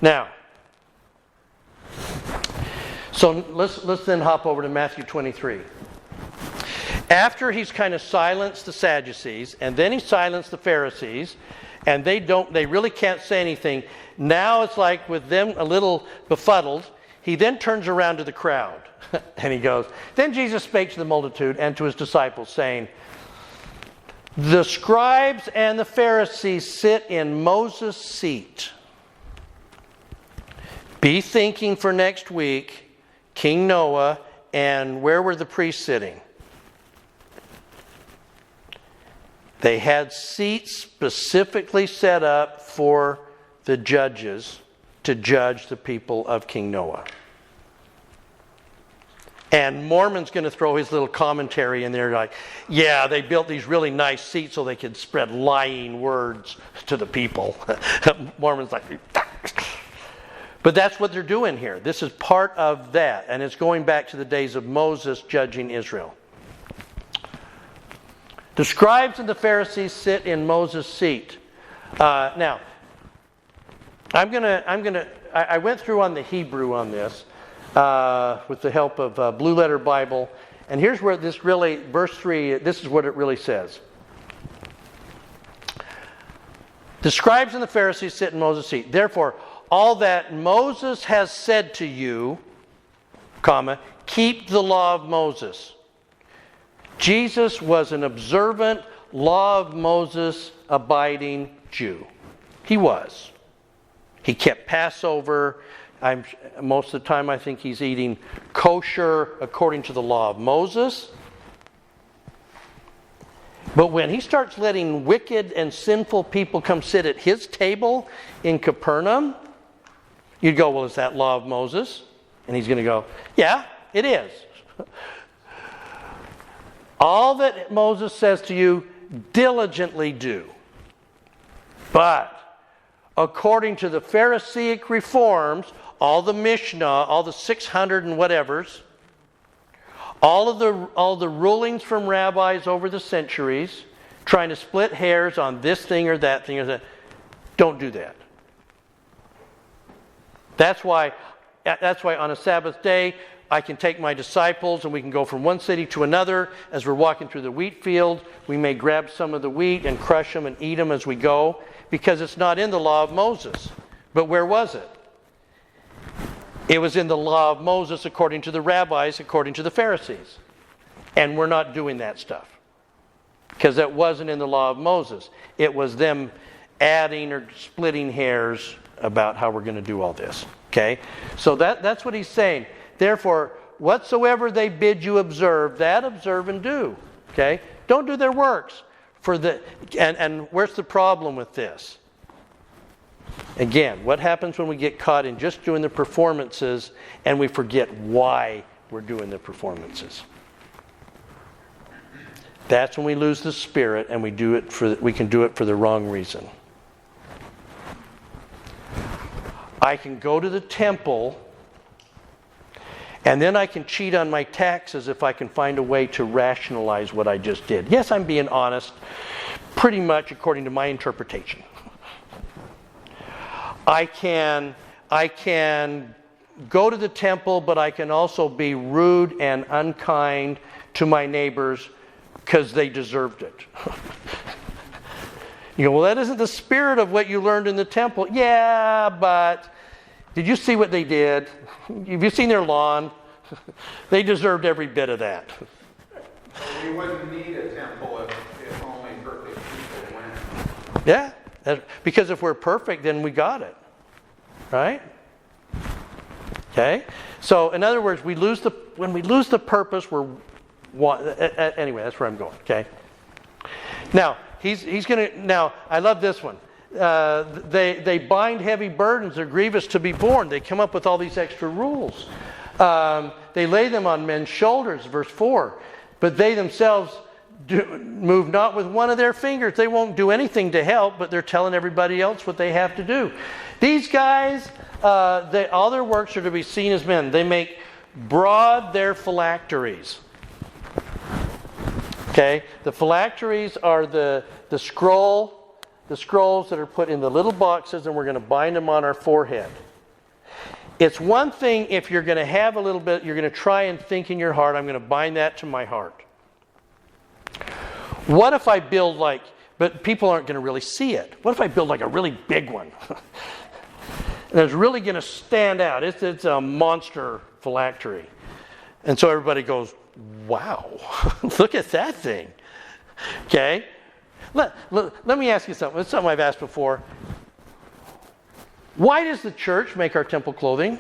Now, so let's then hop over to Matthew 23. After he's kind of silenced the Sadducees, and then he silenced the Pharisees, and they really can't say anything. Now it's like with them a little befuddled, he then turns around to the crowd, and he goes, "Then Jesus spake to the multitude and to his disciples, saying, the scribes and the Pharisees sit in Moses' seat. Be thinking for next week, King Noah, and where were the priests sitting? They had seats specifically set up for the judges to judge the people of King Noah. And Mormon's going to throw his little commentary in there like, yeah, they built these really nice seats so they could spread lying words to the people. Mormon's like, but that's what they're doing here. This is part of that. And it's going back to the days of Moses judging Israel. The scribes and the Pharisees sit in Moses' seat. Now, I went through on the Hebrew on this with the help of Blue Letter Bible. And here's where this really, verse 3, this is what it really says. The scribes and the Pharisees sit in Moses' seat. Therefore, all that Moses has said to you, comma, keep the law of Moses. Jesus was an observant, law of Moses abiding Jew. He was. He kept Passover. Most of the time I think he's eating kosher according to the law of Moses. But when he starts letting wicked and sinful people come sit at his table in Capernaum, you'd go, well, is that law of Moses? And he's going to go, yeah, it is. All that Moses says to you, diligently do. But according to the Pharisaic reforms, all the Mishnah, all the 600 and whatevers, all the rulings from rabbis over the centuries, trying to split hairs on this thing or that thing or that, don't do that. That's why on a Sabbath day, I can take my disciples and we can go from one city to another. As we're walking through the wheat field, we may grab some of the wheat and crush them and eat them as we go, because it's not in the law of Moses. But where was it? It was in the law of Moses according to the rabbis, according to the Pharisees. And we're not doing that stuff, because that wasn't in the law of Moses. It was them adding or splitting hairs about how we're going to do all this. Okay? So that's what he's saying. Therefore, whatsoever they bid you observe, that observe and do. Okay? Don't do their works. And where's the problem with this? Again, what happens when we get caught in just doing the performances and we forget why we're doing the performances? That's when we lose the spirit and we can do it for the wrong reason. I can go to the temple and then I can cheat on my taxes if I can find a way to rationalize what I just did. Yes, I'm being honest, pretty much according to my interpretation. I can go to the temple, but I can also be rude and unkind to my neighbors because they deserved it. You go, well, that isn't the spirit of what you learned in the temple. Yeah, but did you see what they did? Have you seen their lawn? They deserved every bit of that. We wouldn't need a temple if only perfect people went. Yeah, because if we're perfect, then we got it. Right? Okay? So, in other words, when we lose the purpose, anyway, that's where I'm going. Okay? Now, he's going to. Now, I love this one. They bind heavy burdens; they're grievous to be borne. They come up with all these extra rules. They lay them on men's shoulders, verse 4. But they themselves move not with one of their fingers. They won't do anything to help, but they're telling everybody else what they have to do. These guys, all their works are to be seen as men. They make broad their phylacteries. Okay? The phylacteries are the scroll the scrolls that are put in the little boxes and we're going to bind them on our forehead. It's one thing if you're going to have a little bit, you're going to try and think in your heart, I'm going to bind that to my heart. What if I build but people aren't going to really see it. What if I build a really big one? And it's really going to stand out. It's a monster phylactery. And so everybody goes, wow, look at that thing. Okay? Let me ask you something. It's something I've asked before. Why does the church make our temple clothing?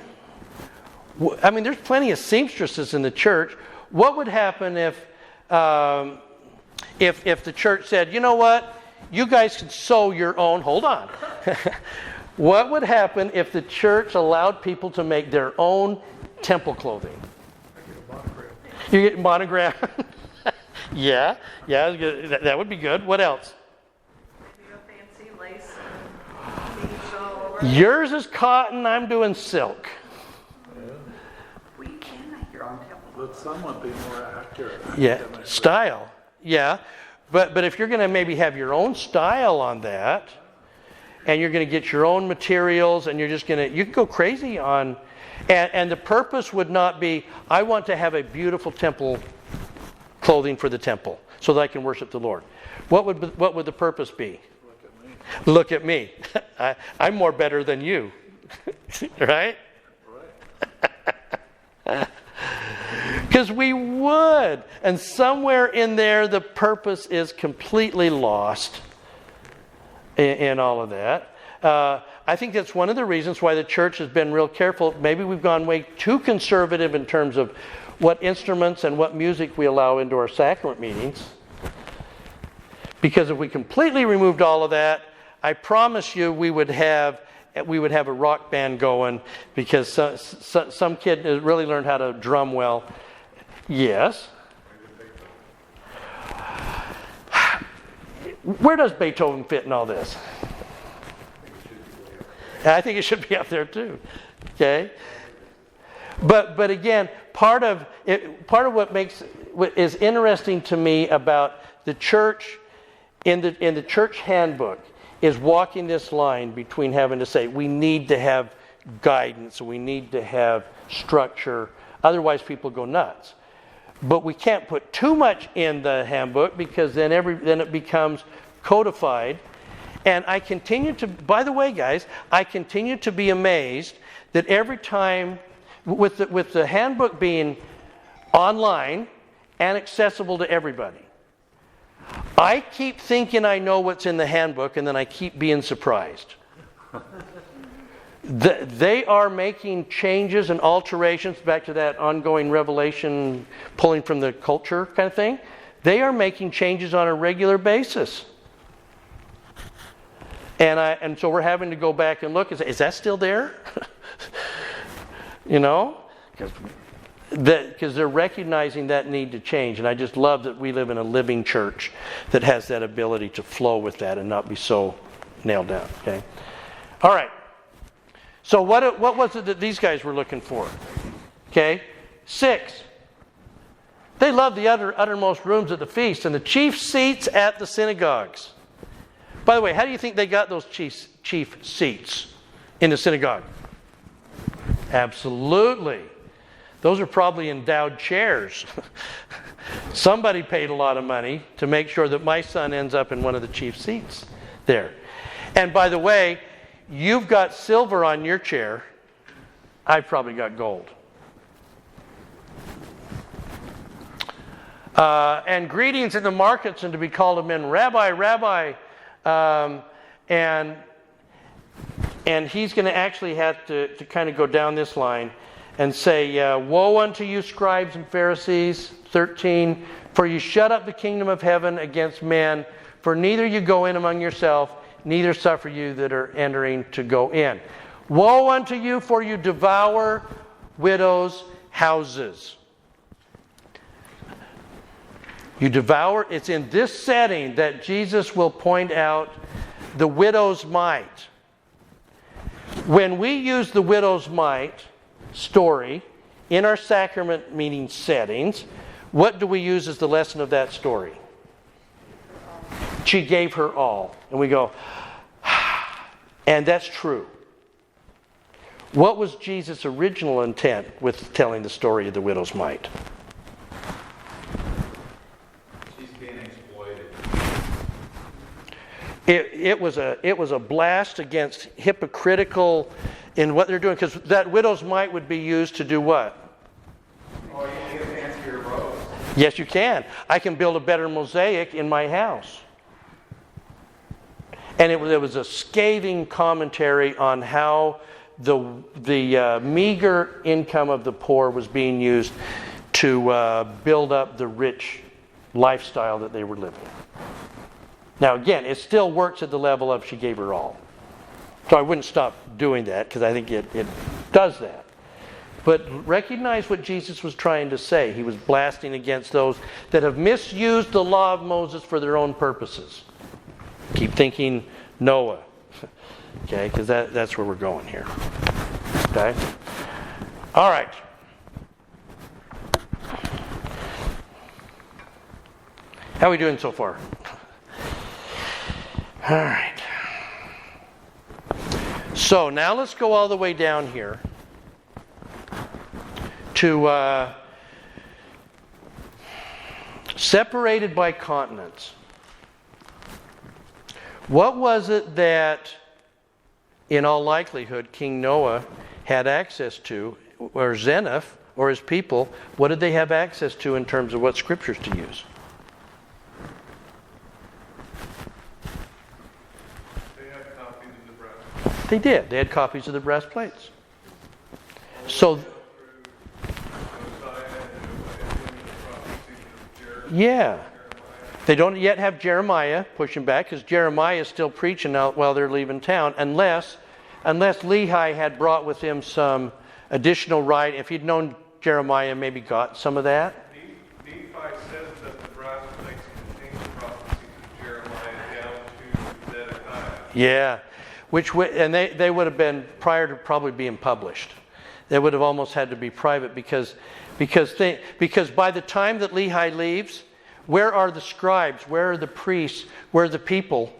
I mean, there's plenty of seamstresses in the church. What would happen if the church said, you know what? You guys can sew your own. Hold on. What would happen if the church allowed people to make their own temple clothing? You get monogrammed. Yeah, that would be good. What else? Maybe a fancy lace and beads all over. Yours is cotton, I'm doing silk. Well, you can make your own temple. But some would be more accurate. Yeah, academically. style. Yeah, but if you're going to maybe have your own style on that, and you're going to get your own materials, and you can go crazy on, and the purpose would not be, I want to have a beautiful temple clothing for the temple so that I can worship the Lord. What would the purpose be? Look at me. I'm more better than you. Right? Because we would. And somewhere in there, the purpose is completely lost in all of that. I think that's one of the reasons why the church has been real careful. Maybe we've gone way too conservative in terms of what instruments and what music we allow into our sacrament meetings. Because if we completely removed all of that, I promise you we would have a rock band going, because some kid has really learned how to drum well. Yes. Where does Beethoven fit in all this? I think it should be up there too. Okay? But again, part of what is interesting to me about the church in the church handbook is walking this line between having to say we need to have guidance, we need to have structure, otherwise people go nuts. But we can't put too much in the handbook, because then it becomes codified. And I continue to, by the way, guys, I continue to be amazed that every time, with the handbook being online and accessible to everybody, I keep thinking I know what's in the handbook, and then I keep being surprised. They are making changes and alterations, back to that ongoing revelation, pulling from the culture kind of thing. They are making changes on a regular basis. And so we're having to go back and look and say, is that still there? You know? Because they're recognizing that need to change. And I just love that we live in a living church that has that ability to flow with that and not be so nailed down. Okay? All right. So what was it that these guys were looking for? Okay? 6. They loved the uttermost rooms at the feast and the chief seats at the synagogues. By the way, how do you think they got those chief seats in the synagogue? Absolutely. Those are probably endowed chairs. Somebody paid a lot of money to make sure that my son ends up in one of the chief seats there. And by the way, you've got silver on your chair. I've probably got gold. And greetings in the markets, and to be called of men, Rabbi, Rabbi. And he's going to actually have to kind of go down this line and say, woe unto you, scribes and Pharisees, 13, for you shut up the kingdom of heaven against men, for neither you go in among yourself, neither suffer you that are entering to go in. Woe unto you, for you devour widows' houses. You devour. It's in this setting that Jesus will point out the widow's mite. When we use the widow's mite story in our sacrament meeting settings, what do we use as the lesson of that story? She gave her all. And we go, and that's true. What was Jesus' original intent with telling the story of the widow's mite? She's being exploited. It was a blast against hypocritical in what they're doing, because that widow's mite would be used to do what? Oh, you can answer your rows. Yes, you can. I can build a better mosaic in my house. And it was a scathing commentary on how the meager income of the poor was being used to build up the rich lifestyle that they were living. Now again, it still works at the level of she gave her all. So I wouldn't stop doing that, because I think it does that. But recognize what Jesus was trying to say. He was blasting against those that have misused the law of Moses for their own purposes. Keep thinking Noah. Okay, because that's where we're going here. Okay? All right. How are we doing so far? All right. So now let's go all the way down here to separated by continents. What was it that, in all likelihood, King Noah had access to, or Zeniff, or his people? What did they have access to in terms of what scriptures to use? They had copies of the breastplate. They did. They had copies of the breastplates. So, yeah. They don't yet have Jeremiah pushing back, because Jeremiah is still preaching out while they're leaving town, unless Lehi had brought with him some additional writing. If he'd known Jeremiah, maybe got some of that. Nephi says that the breastplates contain the prophecies of Jeremiah down to Zedekiah. Yeah, and they would have been prior to probably being published. They would have almost had to be private, because by the time that Lehi leaves, where are the scribes? Where are the priests? Where are the people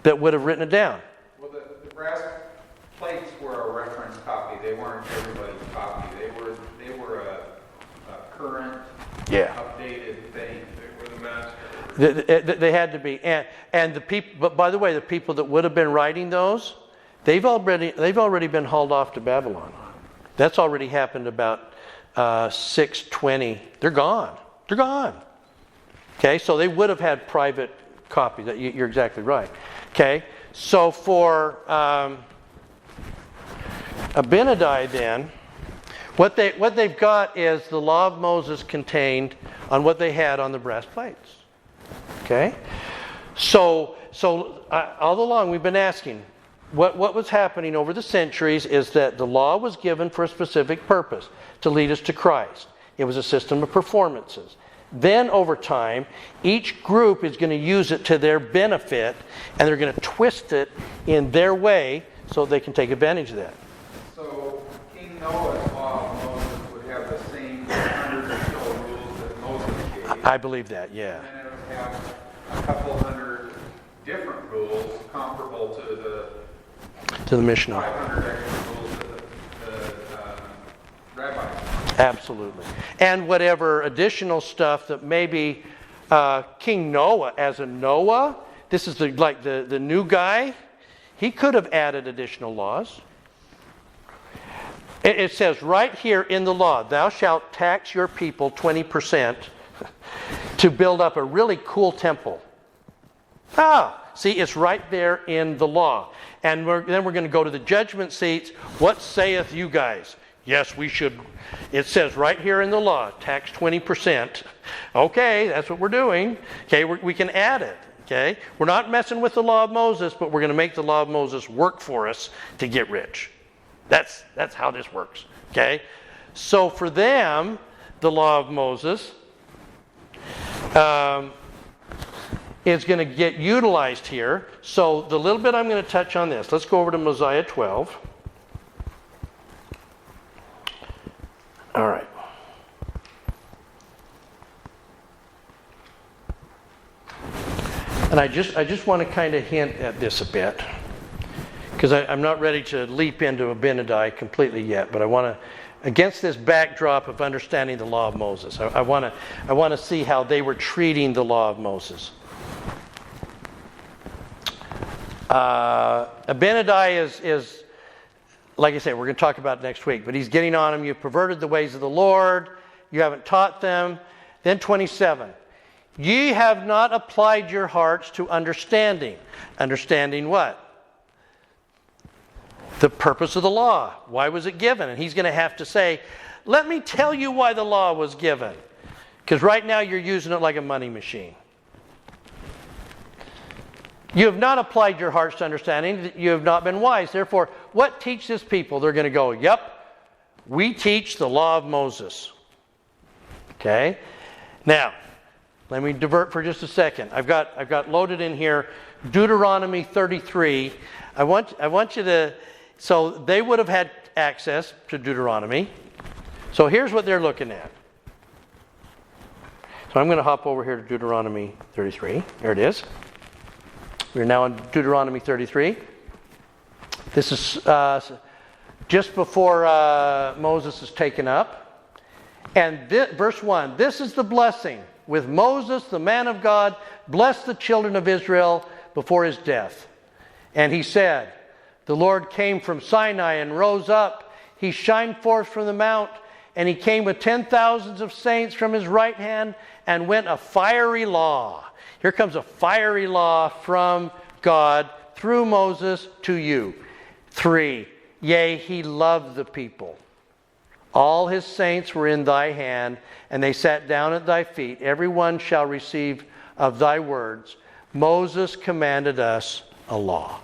that would have written it down? Well, the brass plates were a reference copy. They weren't everybody's copy. They were a current, updated thing. They were the master. They had to be, and the people. But by the way, the people that would have been writing those, they've already been hauled off to Babylon. That's already happened about 620. They're gone. They're gone. Okay, so they would have had private copies. You're exactly right. Okay, so for Abinadi then, what they've got is the law of Moses contained on what they had on the brass plates. Okay, so all along we've been asking, what was happening over the centuries is that the law was given for a specific purpose, to lead us to Christ. It was a system of performances. Then over time, each group is going to use it to their benefit, and they're going to twist it in their way so they can take advantage of that. So King Noah's law of Moses would have the same 100 or so rules that Moses gave. I believe that, yeah. And then it would have a couple hundred different rules comparable to the Mishnah. 500 extra rules that the rabbis. Absolutely. And whatever additional stuff that maybe King Noah, as a Noah, this is the new guy, he could have added additional laws. It says right here in the law, thou shalt tax your people 20% to build up a really cool temple. See, it's right there in the law. And then we're going to go to the judgment seats. What saith you guys? Yes, we should. It says right here in the law, tax 20%. Okay, that's what we're doing. Okay, we can add it. Okay, we're not messing with the law of Moses, but we're going to make the law of Moses work for us to get rich. That's how this works. Okay, so for them, the law of Moses is going to get utilized here. So the little bit I'm going to touch on this. Let's go over to Mosiah 12. All right. And I just want to kind of hint at this a bit, because I'm not ready to leap into Abinadi completely yet, but I want to, against this backdrop of understanding the law of Moses, I want to see how they were treating the law of Moses. Abinadi is, like I said, we're going to talk about it next week, but he's getting on them. You've perverted the ways of the Lord. You haven't taught them. Then 27. Ye have not applied your hearts to understanding. Understanding what? The purpose of the law. Why was it given? And he's going to have to say, let me tell you why the law was given. Because right now you're using it like a money machine. You have not applied your hearts to understanding. You have not been wise. Therefore, what teach this people? They're going to go, yep, we teach the law of Moses. Okay? Now, let me divert for just a second. I've got loaded in here Deuteronomy 33. I want you to, so they would have had access to Deuteronomy. So here's what they're looking at. So I'm going to hop over here to Deuteronomy 33. There it is. We're now in Deuteronomy 33. This is just before Moses is taken up. And verse 1, this is the blessing. With Moses, the man of God, blessed the children of Israel before his death. And he said, the Lord came from Sinai and rose up. He shined forth from the mount, and he came with 10,000s of saints from his right hand, and went a fiery law. Here comes a fiery law from God through Moses to you. 3, yea, he loved the people. All his saints were in thy hand, and they sat down at thy feet. Every one shall receive of thy words. Moses commanded us a law.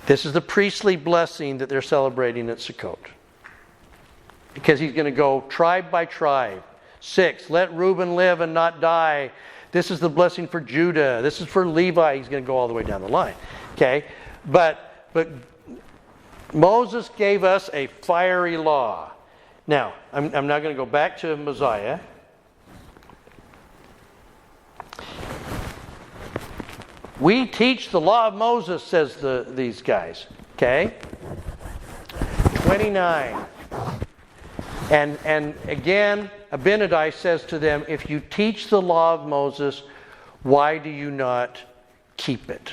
This is the priestly blessing that they're celebrating at Sukkot. Because he's going to go tribe by tribe. 6, let Reuben live and not die. This is the blessing for Judah. This is for Levi. He's going to go all the way down the line. Okay? But Moses gave us a fiery law. Now, I'm now going to go back to Mosiah. We teach the law of Moses, says these guys. Okay? 29. And again, Abinadi says to them, if you teach the law of Moses, why do you not keep it?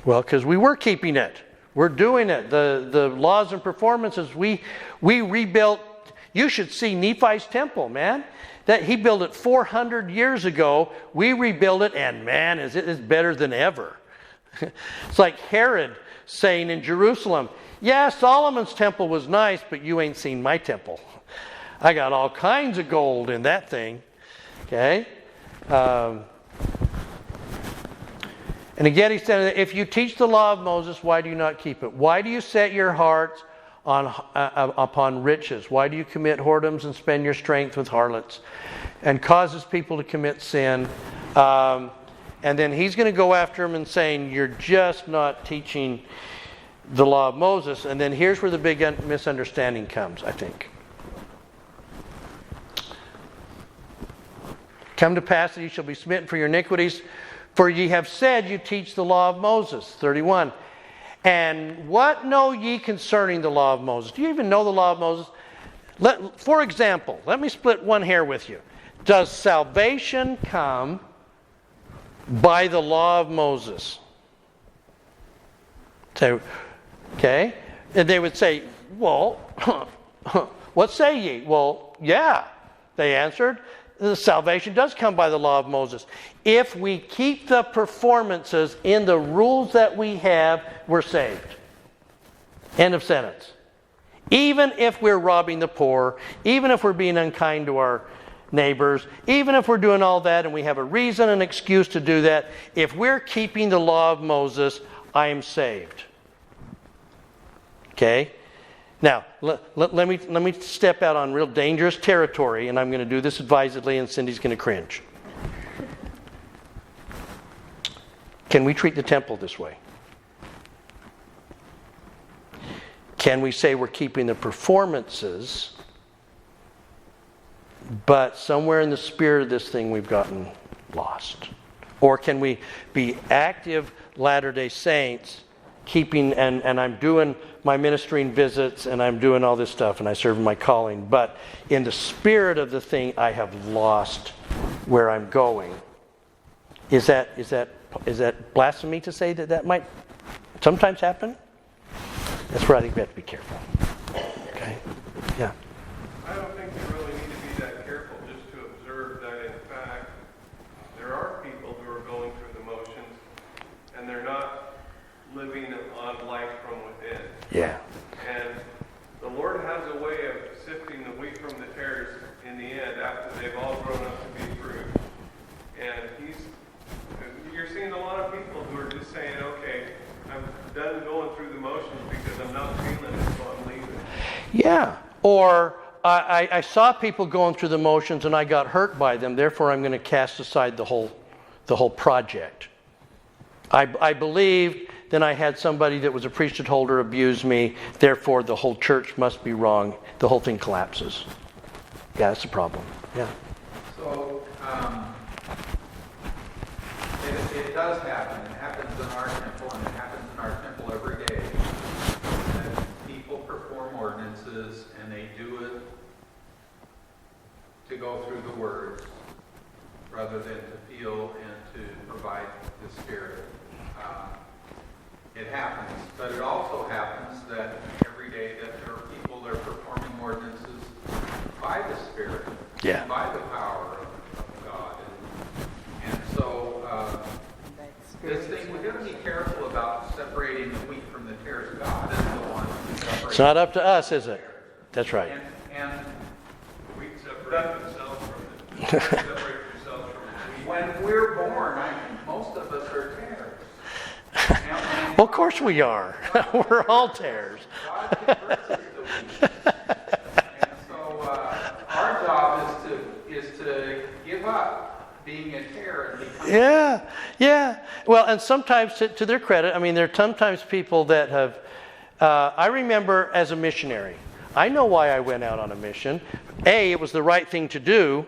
Well, because we were keeping it. We're doing it. The laws and performances, we rebuilt. You should see Nephi's temple, man. That he built it 400 years ago. We rebuilt it, and man, it's better than ever. It's like Herod saying in Jerusalem, yeah, Solomon's temple was nice, but you ain't seen my temple. I got all kinds of gold in that thing. Okay? And again, he said, if you teach the law of Moses, why do you not keep it? Why do you set your hearts upon riches? Why do you commit whoredoms and spend your strength with harlots? And causes people to commit sin. And then he's going to go after them and saying, you're just not teaching the law of Moses. And then here's where the big misunderstanding comes, I think. Come to pass that ye shall be smitten for your iniquities, for ye have said you teach the law of Moses. 31. And what know ye concerning the law of Moses? Do you even know the law of Moses? For example, let me split one hair with you. Does salvation come by the law of Moses? So, okay. And they would say, well, what say ye? Well, yeah, they answered. The salvation does come by the law of Moses. If we keep the performances in the rules that we have, we're saved. End of sentence. Even if we're robbing the poor, even if we're being unkind to our neighbors, even if we're doing all that and we have a reason and excuse to do that, if we're keeping the law of Moses, I am saved. Okay? Now, let me step out on real dangerous territory, and I'm going to do this advisedly, and Cindy's going to cringe. Can we treat the temple this way? Can we say we're keeping the performances, but somewhere in the spirit of this thing we've gotten lost? Or can we be active Latter-day Saints, keeping, and I'm doing my ministering visits, and I'm doing all this stuff, and I serve in my calling, but in the spirit of the thing, I have lost where I'm going. Is that blasphemy to say that might sometimes happen? That's where I think we have to be careful. Okay? Yeah. I don't think you really need to be that careful just to observe that in fact there are people who are going through the motions and they're not living on life from within. Yeah. And the Lord has a way of sifting the wheat from the tares in the end after they've all grown up to be fruit. And you're seeing a lot of people who are just saying, okay, I'm done going through the motions because I'm not feeling it, so I'm leaving. Yeah. Or I saw people going through the motions and I got hurt by them, therefore I'm going to cast aside the whole project. I believed, then I had somebody that was a priesthood holder abuse me, therefore the whole church must be wrong. The whole thing collapses. Yeah, that's the problem. Yeah. So, it does happen. It happens in our temple, and it happens in our temple every day. That people perform ordinances, and they do it to go through the words, rather than to feel and to provide the Spirit. It happens, but it also happens that every day that there are people that are performing ordinances by the Spirit, Yeah. and by the power of God. And so, this thing, we're going to be careful about separating the wheat from the tares. God is the one who separates. It's not up to us, is it? That's right. And The wheat separate themselves from the separate themselves from the wheat. when we're born, I think most of us are tares. Well, of course we are. We're all tares. God converts us to wheat. And so our job is to give up being a tare and become Yeah. Well, and sometimes, to their credit, I mean, there are sometimes people that have. I remember as a missionary, I know why I went out on a mission. A, it was the right thing to do.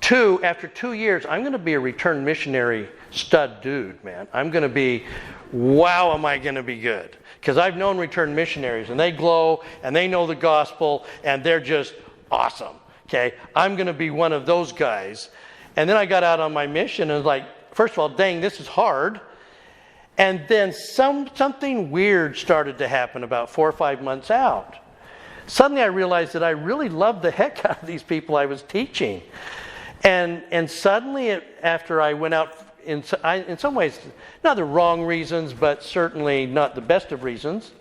2, after 2 years, I'm going to be a returned missionary stud dude, man. I'm going to be, wow, am I going to be good? Because I've known returned missionaries, and they glow, and they know the gospel, and they're just awesome. Okay, I'm going to be one of those guys. And then I got out on my mission, and was like, first of all, dang, this is hard. And then something weird started to happen about 4 or 5 months out. Suddenly I realized that I really loved the heck out of these people I was teaching. And suddenly, after I went out, in some ways, not the wrong reasons, but certainly not the best of reasons,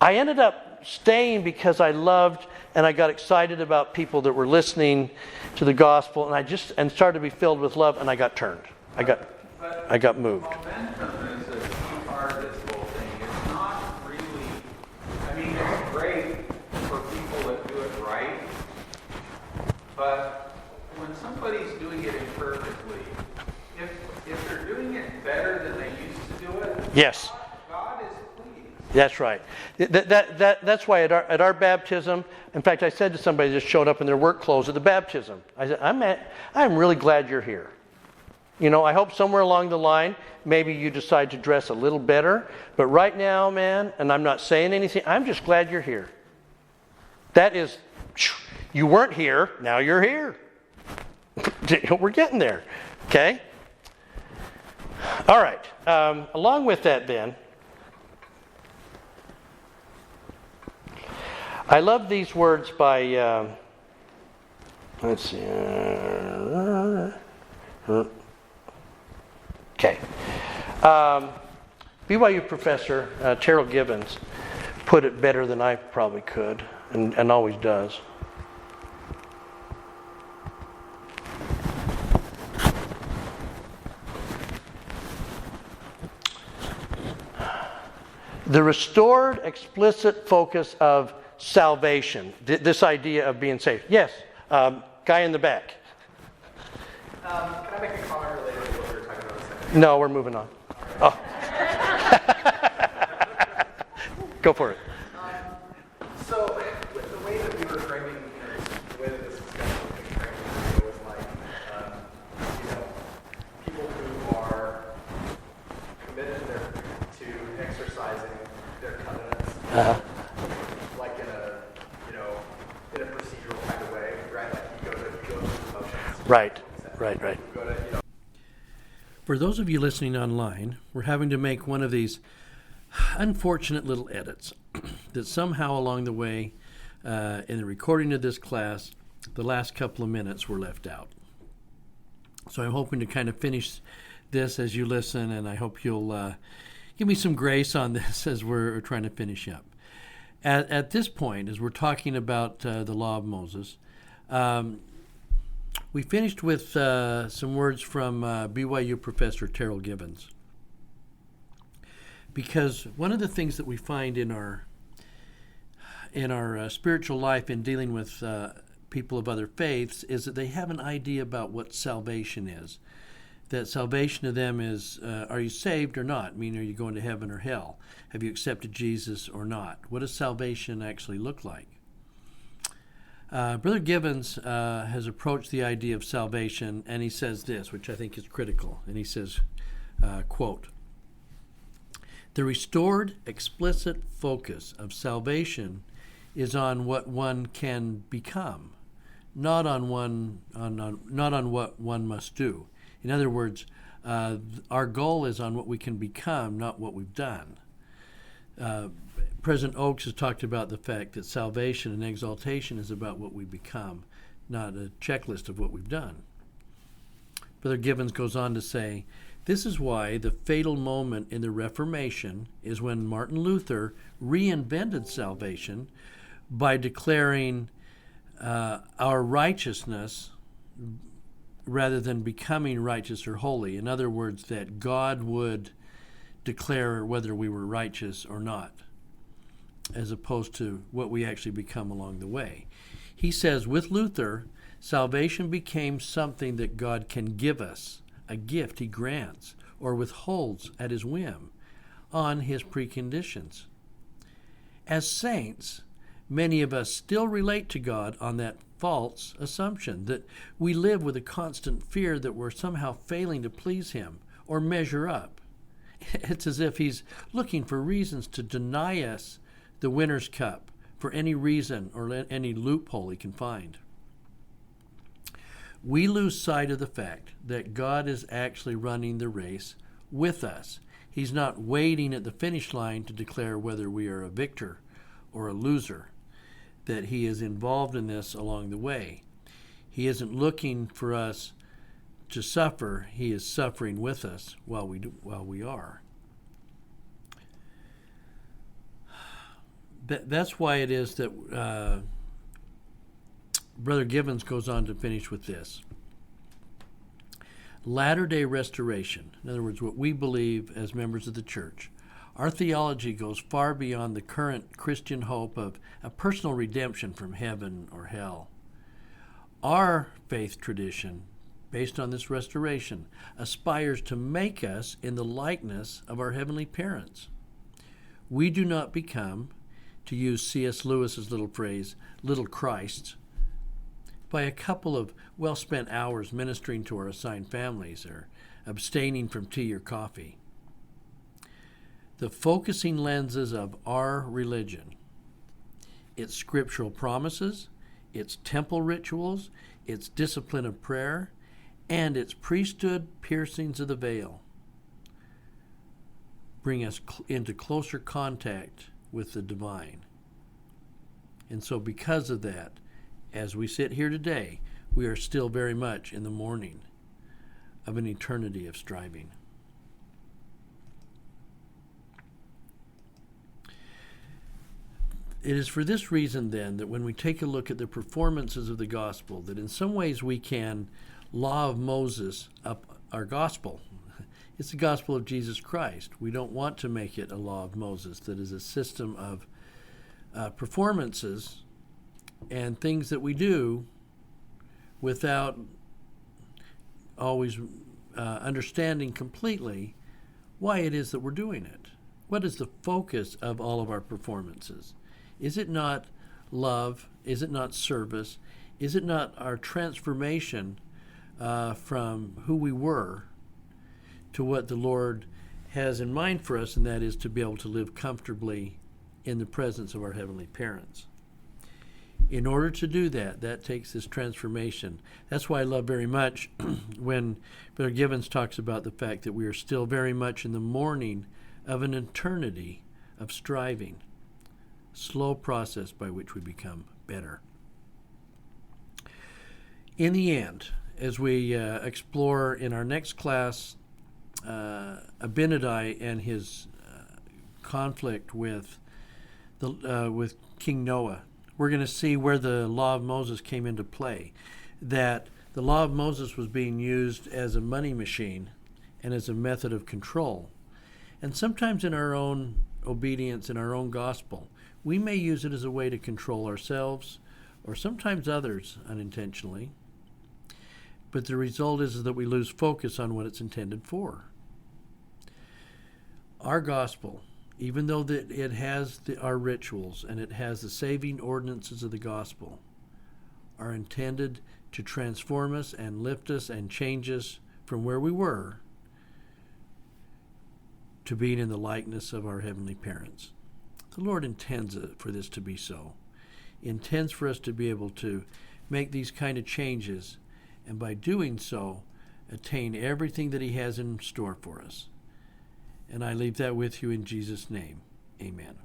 I ended up staying because I loved and I got excited about people that were listening to the gospel, and started to be filled with love, and I got turned. I got moved. Momentum is a key part of this whole thing. It's not really, I mean, it's great for people that do it right, but when somebody's doing it imperfectly, if they're doing it better than they used to do it, Yes. God is pleased. That's right. That's why at our baptism, in fact, I said to somebody that just showed up in their work clothes at the baptism, I said, I'm really glad you're here. You know, I hope somewhere along the line, maybe you decide to dress a little better. But right now, man, and I'm not saying anything, I'm just glad you're here. That is, you weren't here, now you're here. We're getting there. Okay? All right. Along with that, then, I love these words by, let's see. Okay. BYU professor Terrell Gibbons put it better than I probably could, and always does. The restored, explicit focus of salvation. This idea of being saved. Yes, guy in the back. Can I make a comment related to what we were talking about a second ago? No, we're moving on. Oh. Go for it. So, with the way that we were framing, the way that this discussion was being framed was like, exercising their covenants, like in a, in a procedural kind of way, right? Like you go through the motions. Right. You go to, For those of you listening online, we're having to make one of these unfortunate little edits that somehow along the way in the recording of this class, the last couple of minutes were left out. So I'm hoping to kind of finish this as you listen, and I hope you'll give me some grace on this as we're trying to finish up. At this point, as we're talking about the Law of Moses, we finished with some words from BYU professor Terrell Gibbons. Because one of the things that we find in our spiritual life in dealing with people of other faiths is that they have an idea about what salvation is. That salvation to them is, are you saved or not? I mean, are you going to heaven or hell? Have you accepted Jesus or not? What does salvation actually look like? Brother Gibbons has approached the idea of salvation, and he says this, which I think is critical. And he says, quote, "The restored, explicit focus of salvation is on what one can become, not on what one must do. In other words, our goal is on what we can become, not what we've done." President Oakes has talked about the fact that salvation and exaltation is about what we become, not a checklist of what we've done. Brother Gibbons goes on to say, "This is why the fatal moment in the Reformation is when Martin Luther reinvented salvation by declaring our righteousness rather than becoming righteous or holy. In other words, that God would declare whether we were righteous or not, as opposed to what we actually become along the way. He says, with Luther, salvation became something that God can give us, a gift he grants or withholds at his whim on his preconditions. As saints, many of us still relate to God on that false assumption that we live with a constant fear that we're somehow failing to please him or measure up. It's as if he's looking for reasons to deny us the winner's cup for any reason or any loophole he can find. We lose sight of the fact that God is actually running the race with us. He's not waiting at the finish line to declare whether we are a victor or a loser, that he is involved in this along the way. He isn't looking for us to suffer. He is suffering with us while we are. That's why it is that Brother Gibbons goes on to finish with this. Latter-day restoration, in other words, what we believe as members of the church, our theology goes far beyond the current Christian hope of a personal redemption from heaven or hell. Our faith tradition, based on this restoration, aspires to make us in the likeness of our heavenly parents. We do not become, to use C.S. Lewis's little phrase, little Christs, by a couple of well-spent hours ministering to our assigned families or abstaining from tea or coffee. The focusing lenses of our religion, its scriptural promises, its temple rituals, its discipline of prayer, and its priesthood piercings of the veil, bring us into closer contact with the divine. And so because of that, as we sit here today, we are still very much in the morning of an eternity of striving. It is for this reason, then, that when we take a look at the performances of the gospel, that in some ways we can law of Moses up our gospel. It's the gospel of Jesus Christ. We don't want to make it a law of Moses that is a system of performances and things that we do without always understanding completely why it is that we're doing it. What is the focus of all of our performances? Is it not love? Is it not service? Is it not our transformation from who we were to what the Lord has in mind for us, and that is to be able to live comfortably in the presence of our heavenly parents. In order to do that, that takes this transformation. That's why I love very much when Brother Gibbons talks about the fact that we are still very much in the morning of an eternity of striving, slow process by which we become better. In the end, as we explore in our next class Abinadi and his conflict with King Noah, we're going to see where the law of Moses came into play. That the law of Moses was being used as a money machine and as a method of control. And sometimes in our own obedience, in our own gospel, we may use it as a way to control ourselves or sometimes others unintentionally. But the result is that we lose focus on what it's intended for. Our gospel, even though that it has our rituals and it has the saving ordinances of the gospel, are intended to transform us and lift us and change us from where we were to being in the likeness of our heavenly parents. The Lord intends for this to be so. He intends for us to be able to make these kind of changes, and by doing so, attain everything that He has in store for us. And I leave that with you in Jesus' name. Amen.